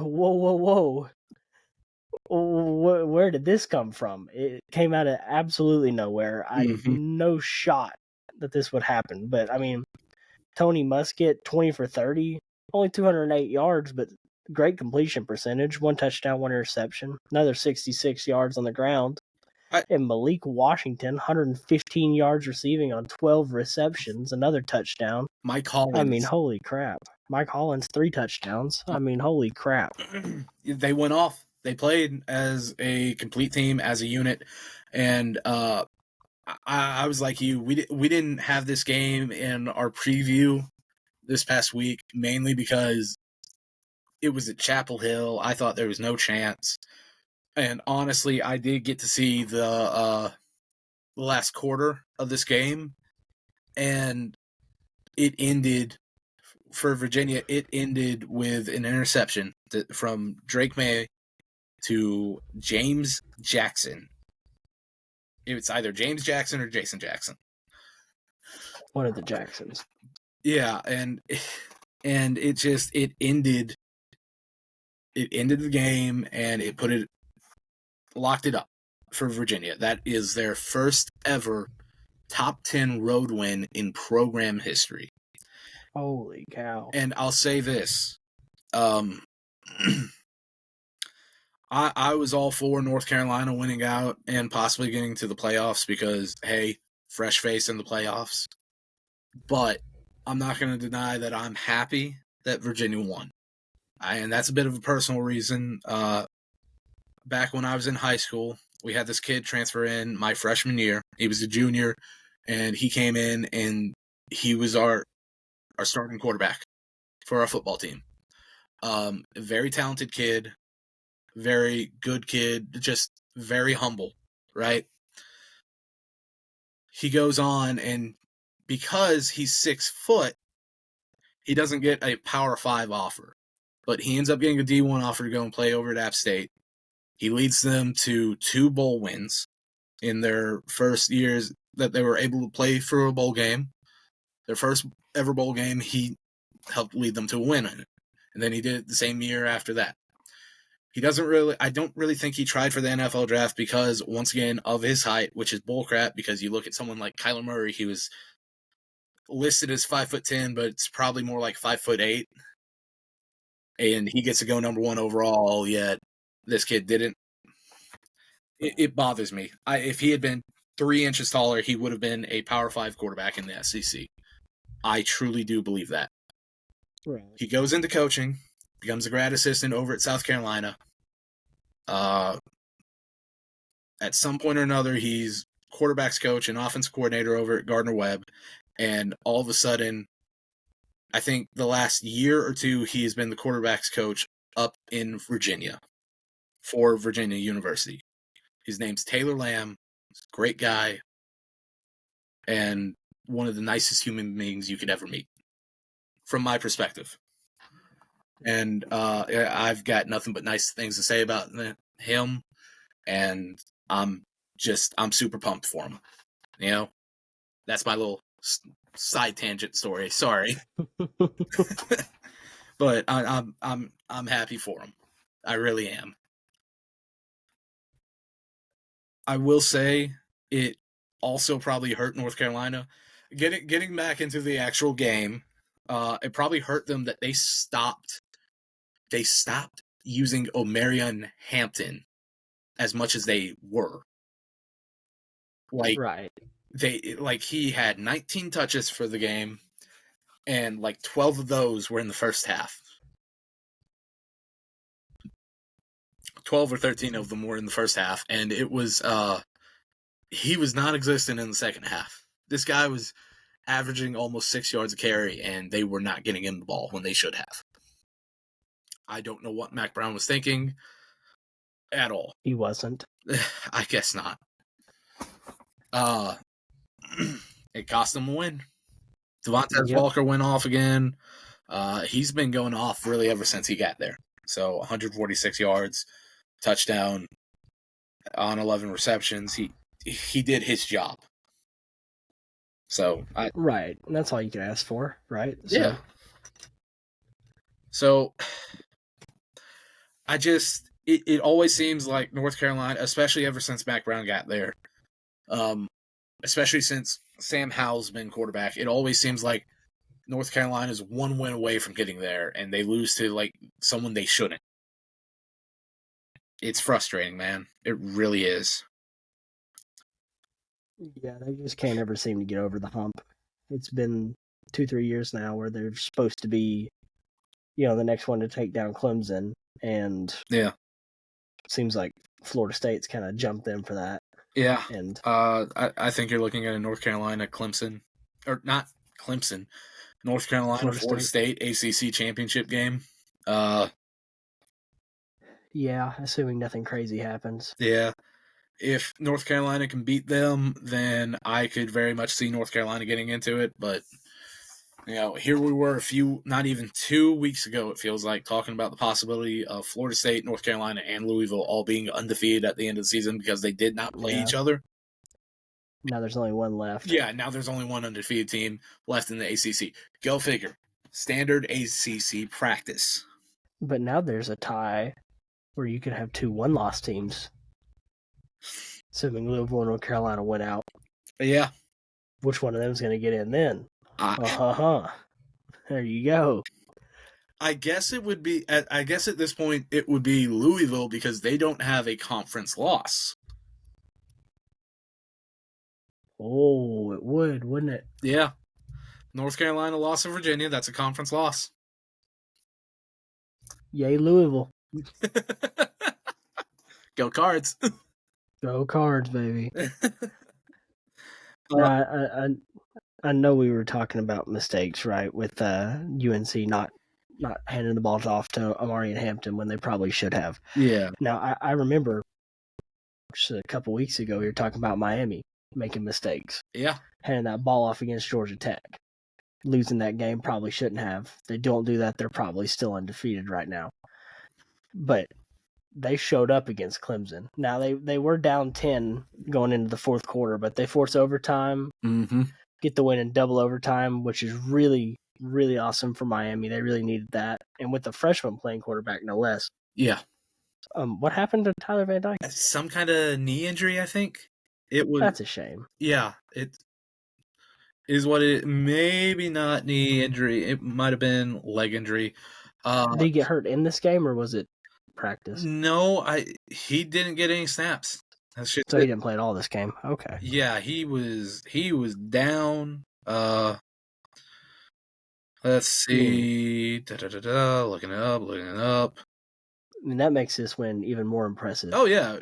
Where did this come from? It came out of absolutely nowhere. I had no shot that this would happen. But, I mean, Tony Muskett, 20 for 30, only 208 yards, but great completion percentage. 1 touchdown, 1 interception, another 66 yards on the ground. And Malik Washington, 115 yards receiving on 12 receptions, another touchdown. Mike Hollins. I mean, holy crap. Mike Hollins, 3 touchdowns. I mean, holy crap. They went off. They played as a complete team, as a unit, and I was like you. We didn't have this game in our preview this past week, mainly because it was at Chapel Hill. I thought there was no chance. And honestly, I did get to see the last quarter of this game, and it ended for Virginia. It ended with an interception from Drake May to James Jackson. It's either James Jackson or Jason Jackson. One of the Jacksons. Yeah, and it ended the game, and it locked it up for Virginia. That is their first ever top 10 road win in program history. Holy cow. And I'll say this. I was all for North Carolina winning out and possibly getting to the playoffs because, hey, fresh face in the playoffs. But I'm not going to deny that I'm happy that Virginia won. And that's a bit of a personal reason. Back when I was in high school, we had this kid transfer in my freshman year. He was a junior, and he came in, and he was our starting quarterback for our football team. A very talented kid, very good kid, just very humble, right? He goes on, and because he's 6 foot, he doesn't get a Power 5 offer. But he ends up getting a D1 offer to go and play over at App State. He leads them to 2 bowl wins in their first years that they were able to play for a bowl game. Their first ever bowl game, he helped lead them to a win in it. And then he did it the same year after that. I don't really think he tried for the NFL draft because, once again, of his height, which is bullcrap because you look at someone like Kyler Murray, he was listed as 5'10", but it's probably more like 5'8". And he gets to go number 1 overall, yet this kid didn't. It bothers me. If he had been 3 inches taller, he would have been a Power 5 quarterback in the SEC. I truly do believe that. Right. He goes into coaching, becomes a grad assistant over at South Carolina. At some point or another, he's quarterbacks coach and offensive coordinator over at Gardner-Webb. And all of a sudden, I think the last year or two, he has been the quarterbacks coach up in Virginia for Virginia University. His name's Taylor Lamb. He's a great guy and one of the nicest human beings you could ever meet, from my perspective. And I've got nothing but nice things to say about him, and I'm super pumped for him. You know, that's my little side tangent story. Sorry, but I'm happy for him. I really am. I will say it also probably hurt North Carolina. Getting back into the actual game, it probably hurt them that they stopped using Omarion Hampton as much as they were. Right. He had 19 touches for the game, and 12 of those were in the first half. 12 or 13 of them were in the first half, and it was he was non-existent in the second half. This guy was averaging almost 6 yards a carry, and they were not getting him the ball when they should have. I don't know what Mac Brown was thinking at all. He wasn't. I guess not. It cost them a win. Devontae Walker went off again. He's been going off really ever since he got there. So 146 yards, touchdown on 11 receptions. He did his job. So right, and that's all you can ask for, right? Yeah. So it always seems like North Carolina, especially ever since Mac Brown got there, especially since Sam Howell's been quarterback, it always seems like North Carolina's one win away from getting there, and they lose to someone they shouldn't. It's frustrating, man. It really is. Yeah, they just can't ever seem to get over the hump. It's been 2-3 years now where they're supposed to be, the next one to take down Clemson, and yeah, it seems like Florida State's kind of jumped them for that. Yeah, and I think you're looking at a North Carolina Clemson, or not Clemson, North Carolina, Florida Florida State ACC championship game. Yeah, assuming nothing crazy happens. Yeah. If North Carolina can beat them, then I could very much see North Carolina getting into it. But, here we were not even 2 weeks ago, it feels like, talking about the possibility of Florida State, North Carolina, and Louisville all being undefeated at the end of the season because they did not play each other. Now there's only one left. Yeah, now there's only one undefeated team left in the ACC. Go figure. Standard ACC practice. But now there's a tie where you could have 2 one-loss teams. Assuming Louisville and North Carolina went out. Yeah. Which one of them is going to get in then? There you go. I guess it would be. I guess at this point it would be Louisville because they don't have a conference loss. Oh, it would, wouldn't it? Yeah. North Carolina lost to Virginia. That's a conference loss. Yay, Louisville. Go Cards. Go Cards, baby. I know we were talking about mistakes, right, with UNC not handing the balls off to Amari and Hampton when they probably should have. Yeah. Now, I remember just a couple weeks ago we were talking about Miami making mistakes. Yeah. Handing that ball off against Georgia Tech. Losing that game, probably shouldn't have. If they don't do that, they're probably still undefeated right now. But they showed up against Clemson. Now, they were down 10 going into the fourth quarter, but they force overtime, get the win in double overtime, which is really, really awesome for Miami. They really needed that. And with the freshman playing quarterback, no less. Yeah. What happened to Tyler Van Dyke? Some kind of knee injury, I think. That's a shame. Yeah, it is what it. Maybe not knee injury. It might have been leg injury. Did he get hurt in this game, or was it practice? No, he didn't get any snaps. So he didn't play at all this game. Okay. Yeah, he was down. Let's see. Looking it up. I mean, that makes this win even more impressive. Oh yeah,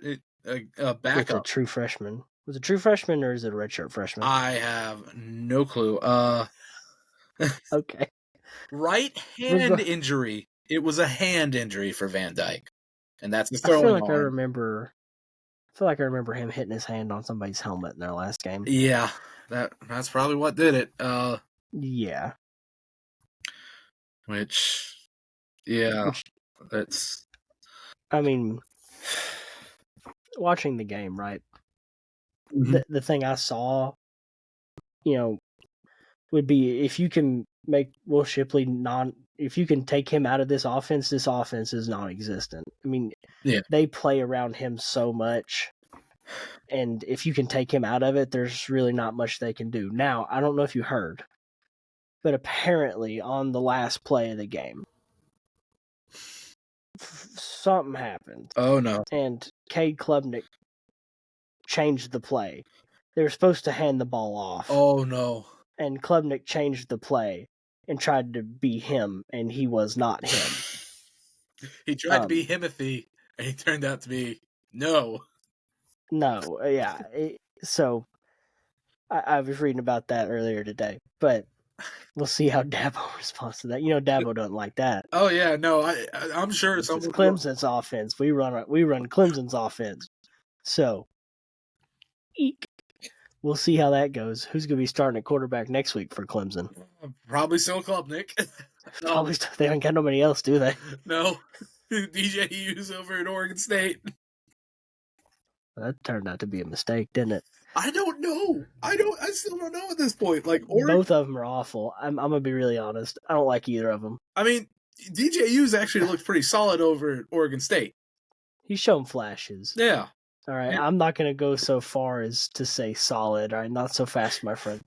backup. With a true freshman. Was it a true freshman or is it a redshirt freshman? I have no clue. Okay. Right hand injury. It was a hand injury for Van Dyke, and that's the throwing. I feel like I remember him hitting his hand on somebody's helmet in their last game. Yeah, that's probably what did it. Yeah. That's. I mean, watching the game, right? Mm-hmm. The thing I saw, would be if you can make Will Shipley if you can take him out of this offense is non-existent. I mean, They play around him so much, and if you can take him out of it, there's really not much they can do. Now, I don't know if you heard, but apparently on the last play of the game, something happened. Oh, no. And Cade Klubnik changed the play. They were supposed to hand the ball off. Oh, no. And Klubnik changed the play and tried to be him, and he was not him. He tried to be Himothy, and he turned out to be no. No, yeah. So I was reading about that earlier today, but we'll see how Dabo responds to that. Dabo doesn't like that. Oh yeah, no, I'm sure it's Clemson's offense. We run Clemson's offense. So, eek. We'll see how that goes. Who's going to be starting at quarterback next week for Clemson? Probably still Klubnik. Probably they don't got nobody else, do they? No, DJ Hughes over at Oregon State. That turned out to be a mistake, didn't it? I don't know. I still don't know at this point. Like both of them are awful. I'm gonna be really honest. I don't like either of them. I mean, DJ Hughes actually looked pretty solid over at Oregon State. He's shown flashes. Yeah. All right. Yeah. I'm not gonna go so far as to say solid. All right, not so fast, my friend.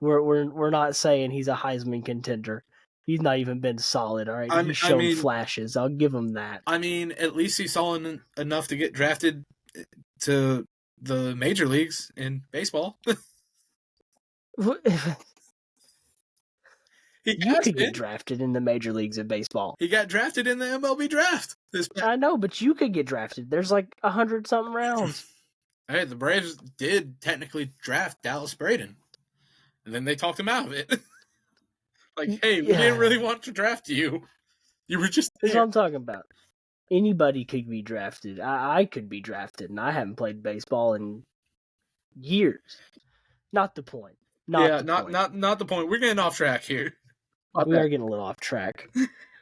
We're not saying he's a Heisman contender. He's not even been solid. All right. He's shown flashes. I'll give him that. I mean, at least he's solid enough to get drafted to the major leagues in baseball. You could get drafted in the major leagues in baseball. He got drafted in the MLB draft. I know, but you could get drafted. There's like 100-something rounds. Hey, the Braves did technically draft Dallas Braden, and then they talked him out of it. Like, hey, we didn't really want to draft you. You were just That's what there. I'm talking about. Anybody could be drafted. I could be drafted, and I haven't played baseball in years. Not the point. Not the point. We're getting off track here. We are getting a little off track.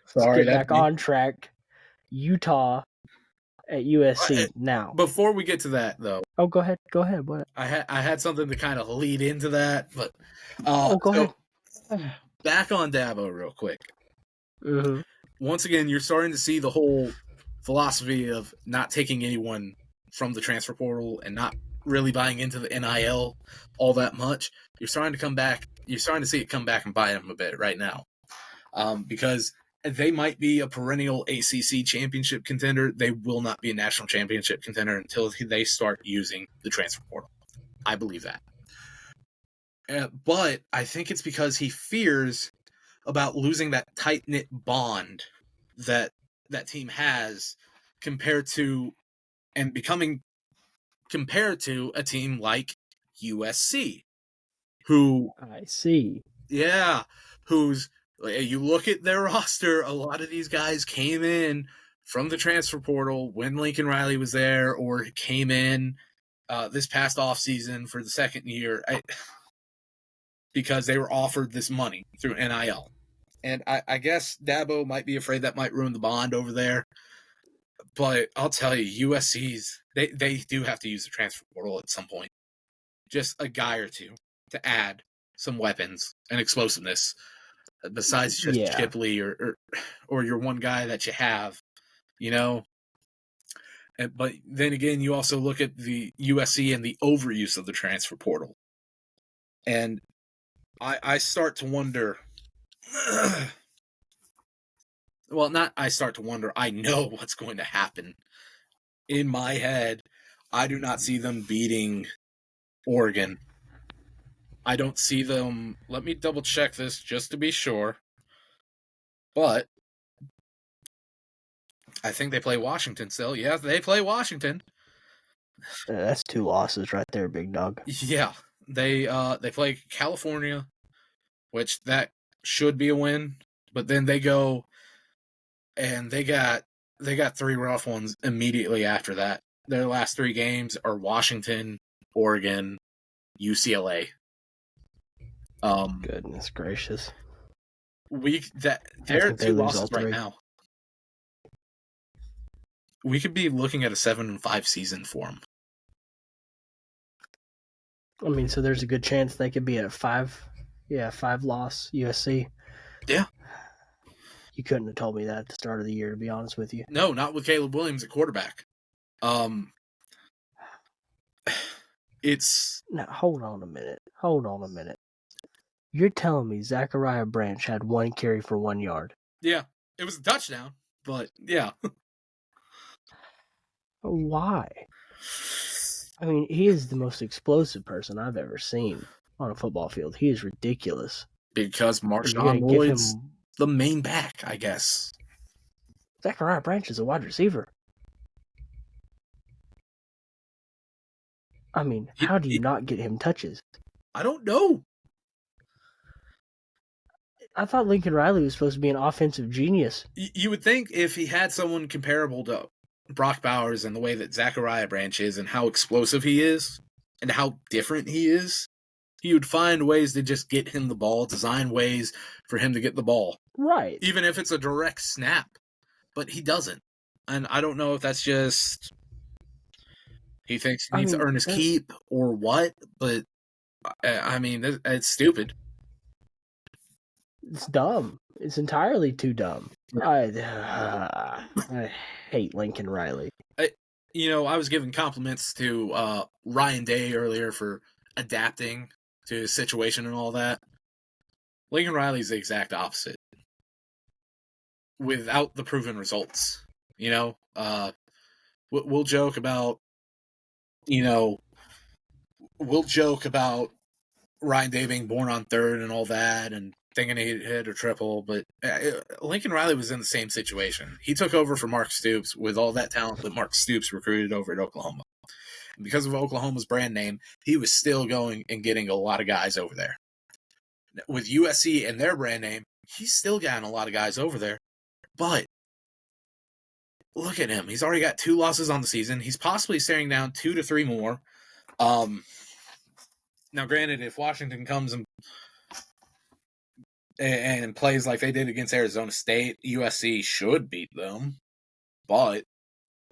Sorry, Let's get back on track. Utah at USC now. Before we get to that, though. Oh, go ahead. Go ahead. What? I had something to kind of lead into that, but go ahead. Back on Dabo real quick. Mm-hmm. Once again, you're starting to see the whole philosophy of not taking anyone from the transfer portal and not really buying into the NIL all that much. You're starting to come back. You're starting to see it come back and bite them a bit right now, because they might be a perennial ACC championship contender. They will not be a national championship contender until they start using the transfer portal. I believe that. But I think it's because he fears about losing that tight-knit bond that team has compared to a team like USC, who I see. Yeah, you look at their roster, a lot of these guys came in from the transfer portal when Lincoln Riley was there, or came in this past offseason for the second year because they were offered this money through NIL. And I guess Dabo might be afraid that might ruin the bond over there. But I'll tell you, USC's, they do have to use the transfer portal at some point. Just a guy or two to add some weapons and explosiveness besides just Shipley or your one guy that you have, you know. But then again, you also look at the USC and the overuse of the transfer portal. And I start to wonder... well, not I start to wonder. I know what's going to happen. In my head, I do not see them beating Oregon. I don't see them... Let me double check this just to be sure. But I think they play Washington still. Yeah, they play Washington. That's 2 losses right there, big dog. Yeah. They play California, which that should be a win. But then they go and they got 3 rough ones immediately after that. Their last 3 games are Washington, Oregon, UCLA. Goodness gracious. They're 2 losses right now. We could be looking at a 7-5 season for them. I mean, so there's a good chance they could be at 5 loss USC. Yeah. You couldn't have told me that at the start of the year, to be honest with you. No, not with Caleb Williams at quarterback. It's... Now, hold on a minute. You're telling me Zachariah Branch had 1 carry for 1 yard? Yeah, it was a touchdown, but yeah. Why? I mean, he is the most explosive person I've ever seen on a football field. He is ridiculous. Because Marshawn Lloyd's the main back, I guess. Zachariah Branch is a wide receiver. I mean, how do you not get him touches? I don't know. I thought Lincoln Riley was supposed to be an offensive genius. You would think if he had someone comparable to Brock Bowers and the way that Zachariah Branch is and how explosive he is and how different he is, he would find ways to just get him the ball, design ways for him to get the ball. Right. Even if it's a direct snap. But he doesn't. And I don't know if that's just he thinks he needs to earn his keep or what, but I mean, it's stupid. It's dumb. It's entirely too dumb. I hate Lincoln Riley. I was giving compliments to Ryan Day earlier for adapting to his situation and all that. Lincoln Riley's the exact opposite. Without the proven results. We'll joke about Ryan Day being born on third and all that and thinking he'd hit a triple, but Lincoln Riley was in the same situation. He took over for Mark Stoops with all that talent that Mark Stoops recruited over at Oklahoma. And because of Oklahoma's brand name, he was still going and getting a lot of guys over there. with USC and their brand name, he's still gotten a lot of guys over there. But look at him. He's already got 2 losses on the season. He's possibly staring down 2 to 3 more. Now, granted, if Washington comes and plays like they did against Arizona State, USC should beat them. But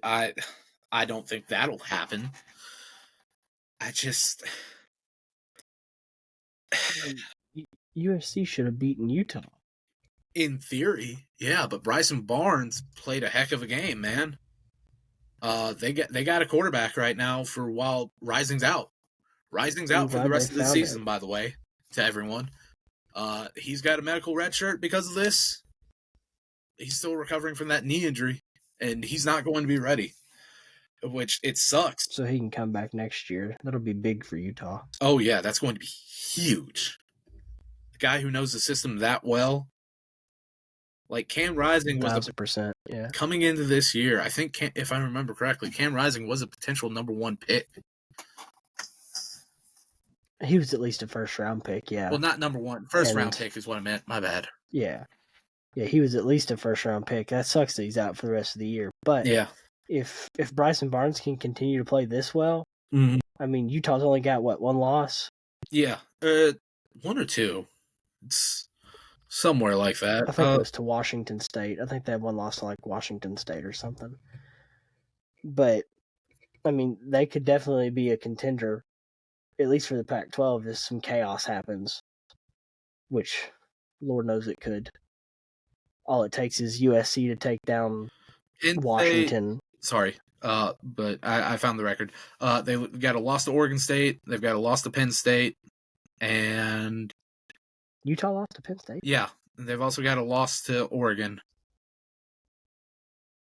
I don't think that'll happen. USC should have beaten Utah. In theory, yeah, but Bryson Barnes played a heck of a game, man. They got a quarterback right now for while Rising's out. Rising's out for the rest of the season, by the way, to everyone. He's got a medical red shirt because of this. He's still recovering from that knee injury, and he's not going to be ready, which it sucks. So he can come back next year. That'll be big for Utah. Oh, yeah, that's going to be huge. The guy who knows the system that well. Like, Cam Rising was 1,000%, yeah. Coming into this year, I think, if I remember correctly, Cam Rising was a potential number 1 pick. He was at least a first-round pick, yeah. Well, not number 1. First-round pick is what I meant. My bad. Yeah. Yeah, he was at least a first-round pick. That sucks that he's out for the rest of the year. But yeah, if Bryson Barnes can continue to play this well, I mean, Utah's only got, 1 loss? Yeah, 1 or 2. It's somewhere like that. I think it was to Washington State. I think they had 1 loss to, Washington State or something. But, I mean, they could definitely be a contender, at least for the Pac-12, if some chaos happens, which Lord knows it could. All it takes is USC to take down Washington. But I found the record. They got a loss to Oregon State. They've got a loss to Penn State. And Utah lost to Penn State? Yeah. They've also got a loss to Oregon.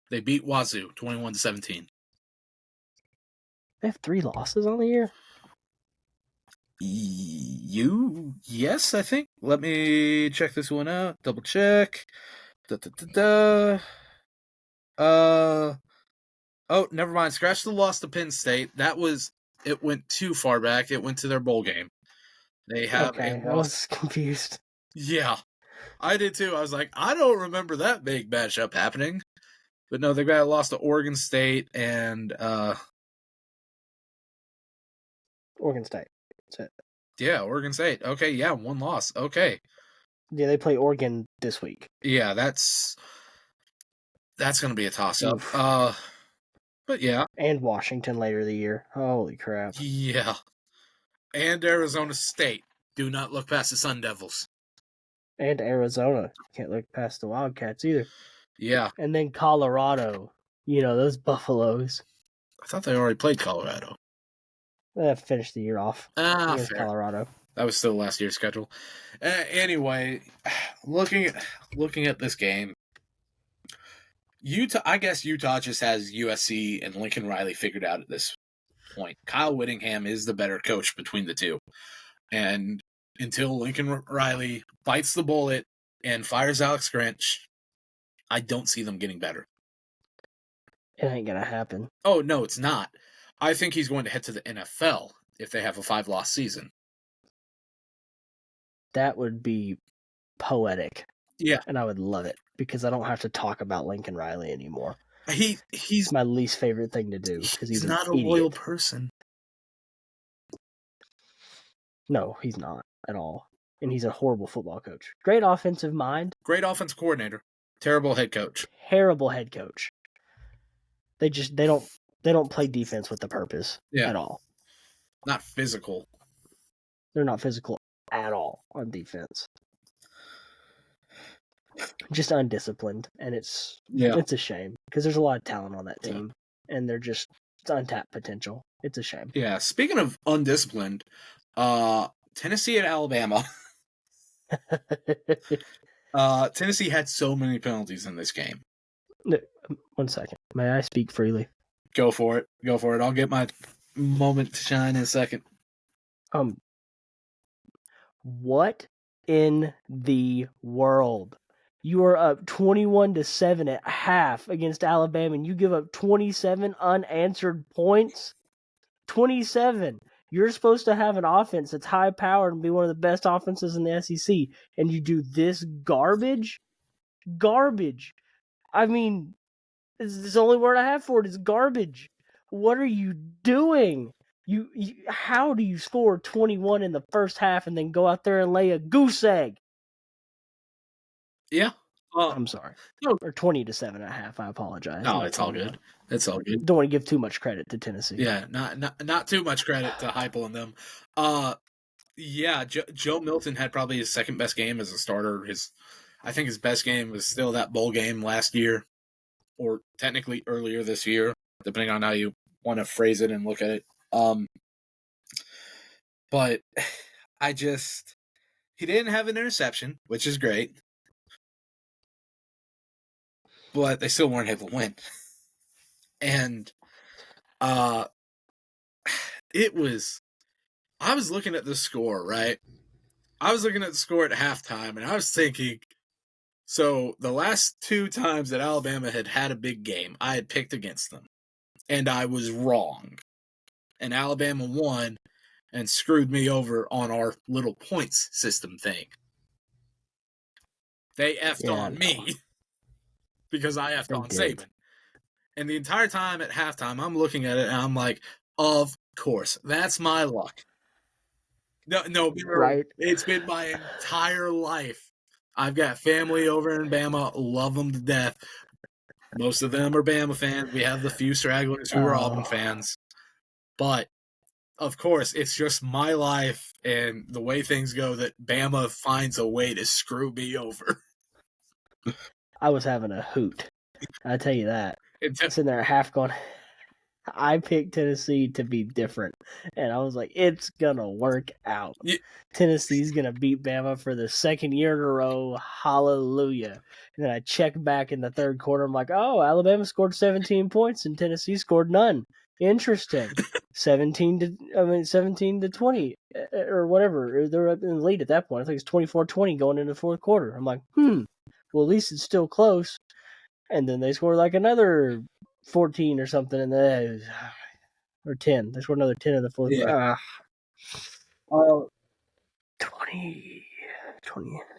They beat Wazoo 21-17. They have 3 losses on the year? Yes, I think. Let me check this one out. Double check. Oh, never mind. Scratch the loss to Penn State. It went too far back. It went to their bowl game. They have I was confused. Yeah, I did too. I was like, I don't remember that big matchup happening. But no, they got a loss to Oregon State and Oregon State. That's it. Yeah, Oregon State. Okay, yeah, 1 loss. Okay. Yeah, they play Oregon this week. Yeah, that's going to be a toss-up. But yeah. And Washington later in the year. Holy crap. Yeah. And Arizona State. Do not look past the Sun Devils. And Arizona. Can't look past the Wildcats either. Yeah. And then Colorado. You know, those Buffaloes. I thought they already played Colorado. They finished the year off against fair. Colorado. That was still last year's schedule. Anyway, looking at this game, I guess Utah just has USC and Lincoln Riley figured out at this point. Kyle Whittingham is the better coach between the two. And until Lincoln Riley bites the bullet and fires Alex Grinch, I don't see them getting better. It ain't going to happen. Oh, no, it's not. I think he's going to head to the NFL if they have a 5-loss season. That would be poetic. Yeah. And I would love it because I don't have to talk about Lincoln Riley anymore. He's my least favorite thing to do because he's not a loyal person. No, he's not at all. And he's a horrible football coach. Great offensive mind. Great offensive coordinator. Terrible head coach. Terrible head coach. They don't play defense with a purpose at all. Not physical. They're not physical at all on defense. Just undisciplined, and it's a shame because there's a lot of talent on that team, and it's untapped potential. It's a shame. Yeah. Speaking of undisciplined, Tennessee and Alabama. Tennessee had so many penalties in this game. 1 second. May I speak freely? Go for it. I'll get my moment to shine in a second. What in the world? You are up 21-7 at half against Alabama, and you give up 27 unanswered points? 27. You're supposed to have an offense that's high powered and be one of the best offenses in the SEC, and you do this garbage? Garbage. I mean, it's the only word I have for it is garbage. What are you doing? How do you score 21 in the first half and then go out there and lay a goose egg? Yeah. I'm sorry. No. Or 20-7.5. I apologize. No, Not it's all 21. good. It's all good. Don't want to give too much credit to Tennessee. Yeah, not too much credit to Heupel and them. Yeah, Joe Milton had probably his second best game as a starter. I think his best game was still that bowl game last year, or technically earlier this year, depending on how you want to phrase it and look at it. But he didn't have an interception, which is great, but they still weren't able to win. And I was looking at the score, right? I was looking at the score at halftime, and I was thinking, so the last two times that Alabama had a big game, I had picked against them, and I was wrong. And Alabama won and screwed me over on our little points system thing. They effed on me because I effed on Saban. And the entire time at halftime, I'm looking at it, and I'm like, of course, that's my luck. No, right. It's been my entire life. I've got family over in Bama, love them to death. Most of them are Bama fans. We have the few stragglers who are Auburn fans. But, of course, it's just my life and the way things go that Bama finds a way to screw me over. I was having a hoot. I tell you that. Sitting there half going, I picked Tennessee to be different. And I was like, it's going to work out. Yeah. Tennessee's going to beat Bama for the second year in a row. Hallelujah. And then I check back in the third quarter. I'm like, oh, Alabama scored 17 points and Tennessee scored none. Interesting. 17 to 20 or whatever. They're up in the lead at that point. I think it's 24-20 going into the fourth quarter. I'm like, well, at least it's still close. And then they scored like another 14 or something, or 10. They scored another 10 in the fourth. Yeah.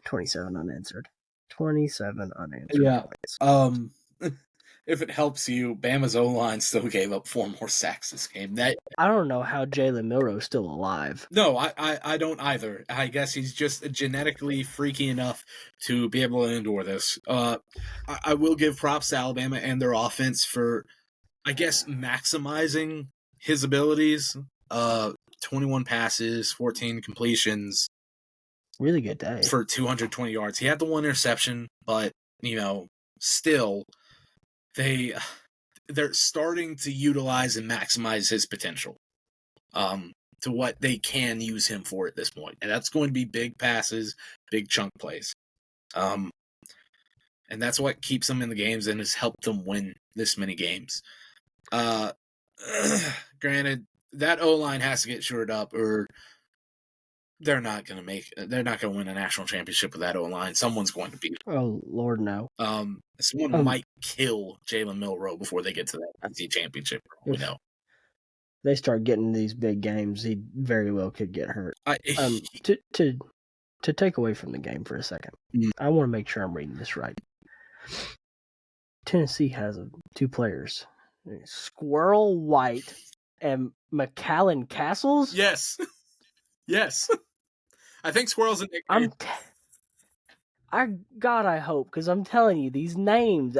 27 unanswered. 27 unanswered. Yeah. Points. If it helps you, Bama's O-line still gave up 4 more sacks this game. I don't know how Jalen Milroe's still alive. No, I don't either. I guess he's just genetically freaky enough to be able to endure this. I will give props to Alabama and their offense for, I guess, maximizing his abilities. 21 passes, 14 completions. Really good day. For 220 yards. He had the 1 interception, but, still, they're starting to utilize and maximize his potential to what they can use him for at this point. And that's going to be big passes, big chunk plays. And that's what keeps them in the games and has helped them win this many games. Granted, that O-line has to get shored up or they're not going to win a national championship with that O-line. Someone's going to beat them. Oh, Lord, no. Someone might kill Jalen Milroe before they get to that SEC championship. We know. They start getting these big games, he very well could get hurt. To take away from the game for a second, I want to make sure I'm reading this right. Tennessee has 2 players, Squirrel White and McCallan Castles? Yes. Yes. I think Squirrel's a nickname. I hope, because I'm telling you, these names,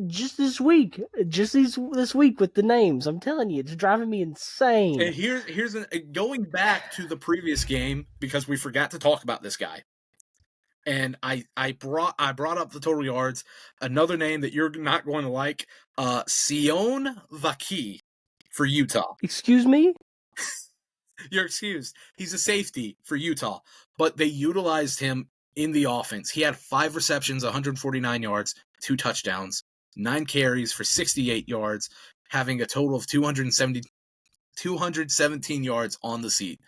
just this week with the names, I'm telling you, it's driving me insane. And here's going back to the previous game, because we forgot to talk about this guy. And I brought up the total yards. Another name that you're not going to like, Sion Vaki for Utah. Excuse me? You're excused. He's a safety for Utah, but they utilized him in the offense. He had 5 receptions, 149 yards, 2 touchdowns, 9 carries for 68 yards, having a total of 217 yards on the season,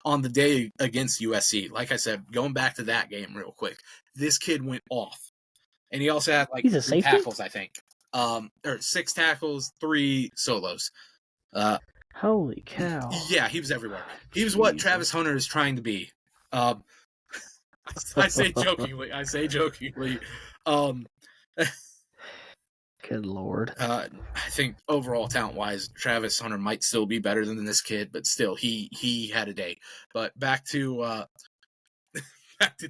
on the day against USC. Like I said, going back to that game real quick, this kid went off. And he also had like 3 tackles, I think. Or 6 tackles, 3 solos. Holy cow. Yeah, he was everywhere. He was what Jesus. Travis Hunter is trying to be. I say jokingly. Good Lord. I think overall talent-wise, Travis Hunter might still be better than this kid, but still, he had a day. But back to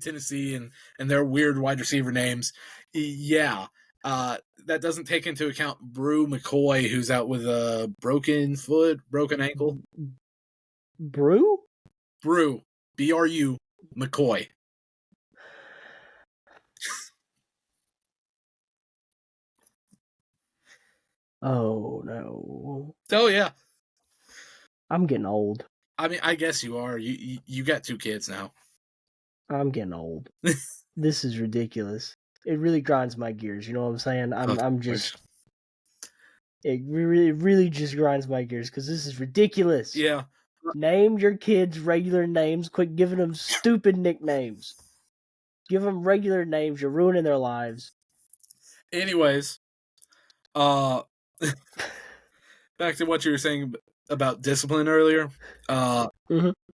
Tennessee and their weird wide receiver names. Yeah, that doesn't take into account Brew McCoy, who's out with a broken foot, broken ankle. Brew? Brew, BRU, McCoy. Oh, no. Oh yeah. I'm getting old. I mean, I guess you are. You got 2 kids now. I'm getting old. This is ridiculous. It really grinds my gears. You know what I'm saying? I'm just. It really just grinds my gears because this is ridiculous. Yeah. Name your kids regular names. Quit giving them stupid nicknames. Give them regular names. You're ruining their lives. Anyways, back to what you were saying about discipline earlier.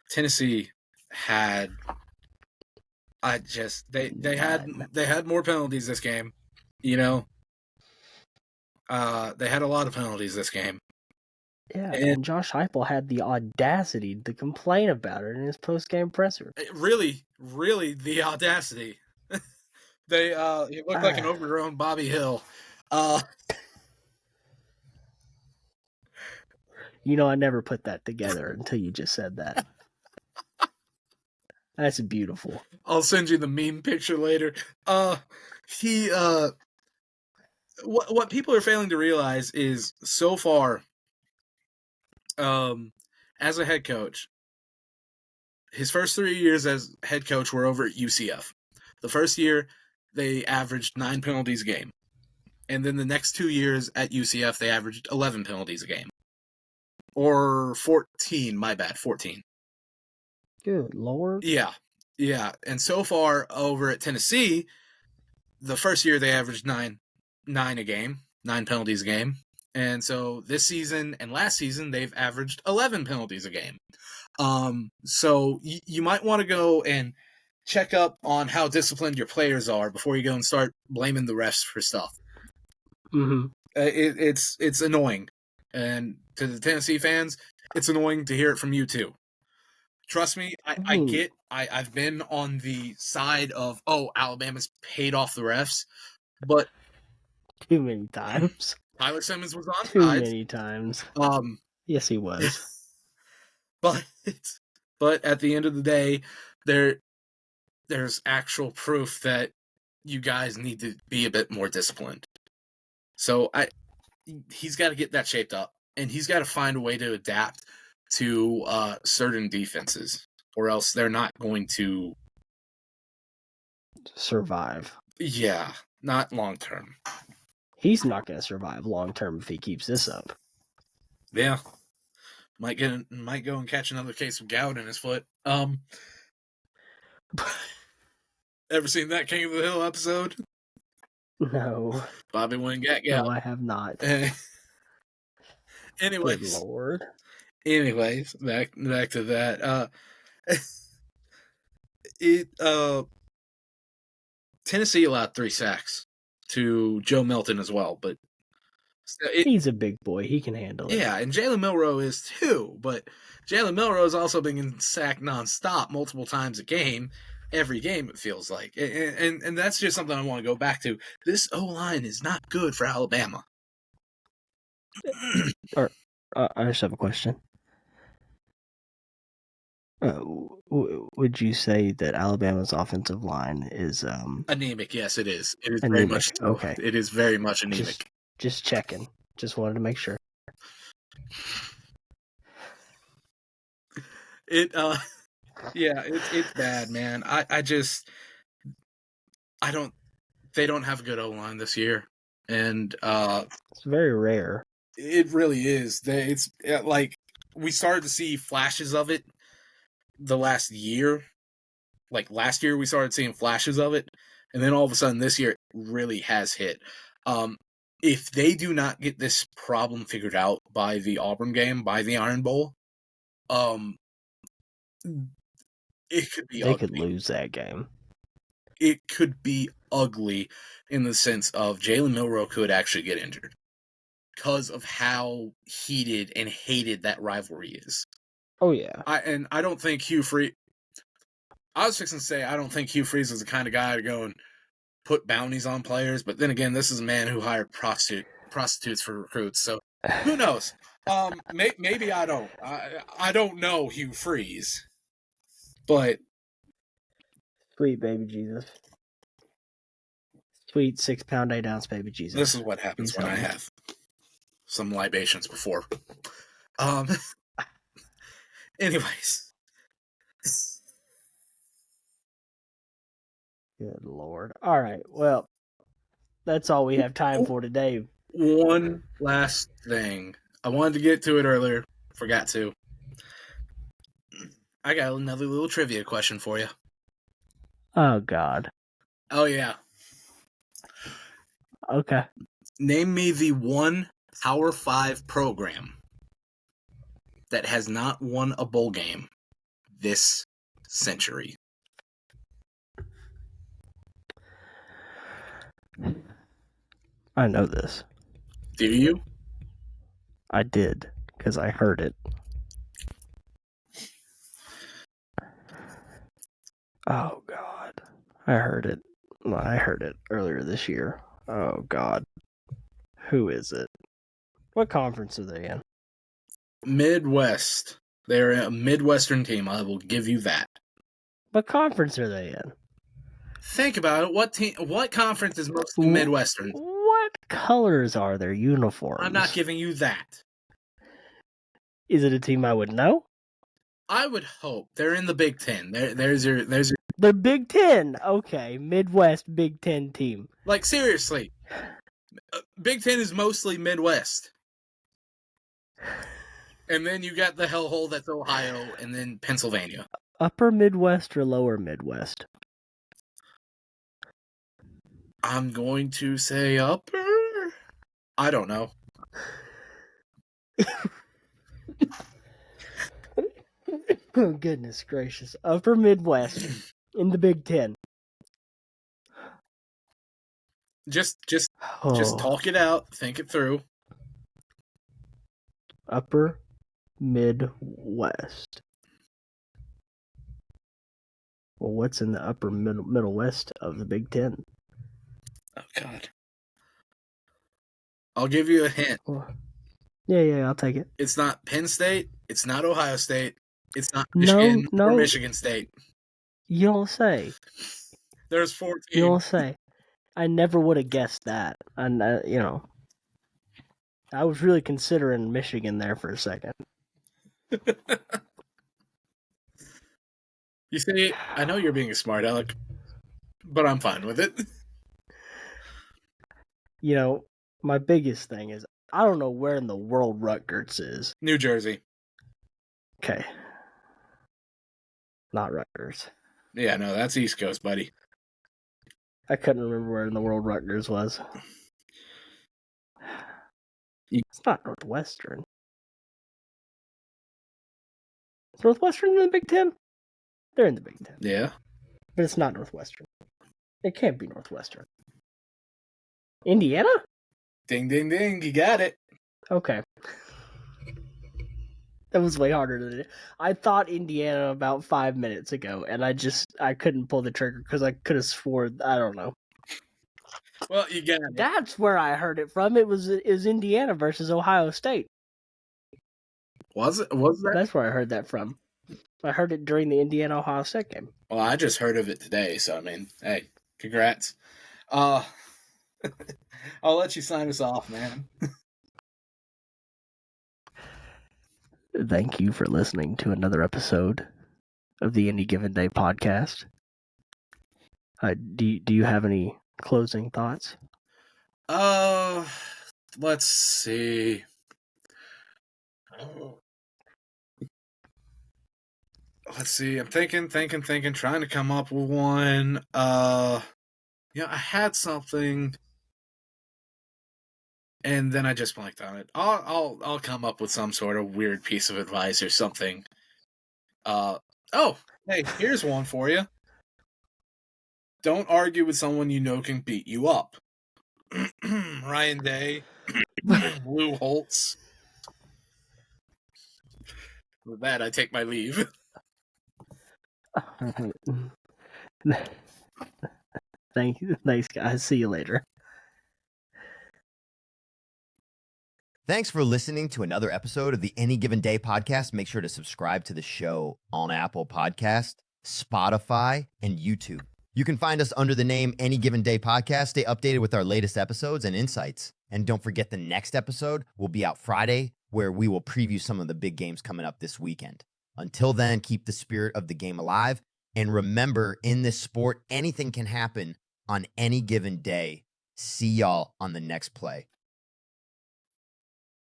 Tennessee had. They had more penalties this game, you know. They had a lot of penalties this game. Yeah, and Josh Heupel had the audacity to complain about it in his post-game presser. Really, the audacity. He looked like an overgrown Bobby Hill. You know, I never put that together until you just said that. That's beautiful. I'll send you the meme picture later. What people are failing to realize is so far, as a head coach, his first 3 years as head coach were over at UCF. The first year, they averaged 9 penalties a game. And then the next 2 years at UCF, they averaged 11 penalties a game. Or 14, my bad, 14. Good Lord. Yeah. And so far over at Tennessee, the first year they averaged 9 a game, 9 penalties a game. And so this season and last season, they've averaged 11 penalties a game. So you might want to go and check up on how disciplined your players are before you go and start blaming the refs for stuff. Mm-hmm. It's annoying. And to the Tennessee fans, it's annoying to hear it from you too. Trust me, I get. I've been on the side of Alabama's paid off the refs, but too many times. Tyler Simmons was on too sides. many times. Yes, he was. But at the end of the day, there's actual proof that you guys need to be a bit more disciplined. So he's got to get that shaped up, and he's got to find a way to adapt to certain defenses, or else they're not going to survive. Yeah, not long term. He's not going to survive long term if he keeps this up. Yeah, might go and catch another case of gout in his foot. Ever seen that King of the Hill episode? No. Bobby Wynn got gout. No, I have not. Anyways, good Lord. Anyways, back to that. Tennessee allowed 3 sacks to Joe Milton as well, but he's a big boy. He can handle it. Yeah, and Jalen Milroe is too, but Jalen Milroe has also been sacked nonstop multiple times a game. Every game, it feels like. And that's just something I want to go back to. This O-line is not good for Alabama. I just have a question. Would you say that Alabama's offensive line is anemic? Yes, it is. It is anemic. Very much so. Okay. It is very much anemic. Just checking. Just wanted to make sure. Yeah, it's bad, man. They don't have a good O-line this year, and it's very rare. It really is. It's like we started to see flashes of it the last year. Like last year, we started seeing flashes of it, and then all of a sudden this year, it really has hit. if they do not get this problem figured out by the Auburn game, by the Iron Bowl, it could be They ugly. could lose that game. It could be ugly in the sense of Jalen Milroe could actually get injured because of how heated and hated that rivalry is. Oh, yeah. I don't think Hugh Freeze. I was fixing to say I don't think Hugh Freeze is the kind of guy to go and put bounties on players, but then again, this is a man who hired prostitutes for recruits, so who knows? Maybe I don't. I don't know Hugh Freeze, but Sweet baby Jesus. Sweet 6-pound 8-ounce baby Jesus. this is what happens He's when I healthy. have some libations before. Anyways. Good Lord. All right. Well, that's all we have time for today. One last thing. I wanted to get to it earlier. Forgot to. I got another little trivia question for you. Oh, God. Oh, yeah. Okay. Name me the one Power 5 program that has not won a bowl game this century. I know this. Do you? I did, because I heard it. Oh, God. I heard it. I heard it earlier this year. Oh, God. Who is it? What conference are they in? Midwest. They're a Midwestern team. I will give you that. What conference are they in? Think about it. What conference is mostly Midwestern? What colors are their uniforms? I'm not giving you that. Is it a team I would know? I would hope they're in the Big Ten. There's your. The Big Ten. Okay, Midwest Big Ten team. Like, seriously, Big Ten is mostly Midwest. And then you got the hellhole that's Ohio, and then Pennsylvania. Upper Midwest or Lower Midwest? I'm going to say upper. I don't know. Oh, goodness gracious. Upper Midwest in the Big Ten. Just Oh. talk it out. Think it through. Upper Midwest. Well, what's in the upper middle west of the Big Ten? Oh, God. I'll give you a hint. Yeah, I'll take it. It's not Penn State. It's not Ohio State. It's not Michigan or Michigan State. You don't say. There's 14. You don't say. I never would have guessed that. And, I was really considering Michigan there for a second. You see, I know you're being a smart aleck, but I'm fine with it. My biggest thing is I don't know where in the world Rutgers is. New Jersey. Okay. Not Rutgers. Yeah, no, that's East Coast, buddy. I couldn't remember where in the world Rutgers was. It's not Northwestern. Is Northwestern in the Big Ten? They're in the Big Ten. Yeah. But it's not Northwestern. It can't be Northwestern. Indiana? Ding, ding, ding. You got it. Okay. That was way harder than it. I thought Indiana about 5 minutes ago, and I couldn't pull the trigger because I could have swore, I don't know. Well, you got it. That's where I heard it from. It was Indiana versus Ohio State. Was it? Was that? That's where I heard that from. I heard it during the Indiana-Ohio State game. Well, I just heard of it today, so I mean, hey, congrats. I'll let you sign us off, man. Thank you for listening to another episode of the Any Given Day podcast. Do you have any closing thoughts? Let's see. Let's see. I'm thinking, trying to come up with one. I had something. And then I just blanked on it. I'll come up with some sort of weird piece of advice or something. Oh, hey, here's one for you. Don't argue with someone you know can beat you up. Ryan Day, Lou Holtz. With that, I take my leave. Thanks, guys. See you later. Thanks for listening to another episode of the Any Given Day podcast. Make sure to subscribe to the show on Apple Podcast, Spotify, and YouTube. You can find us under the name Any Given Day Podcast. Stay updated with our latest episodes and insights. And don't forget the next episode will be out Friday, where we will preview some of the big games coming up this weekend. Until then, keep the spirit of the game alive. And remember, in this sport, anything can happen on any given day. See y'all on the next play.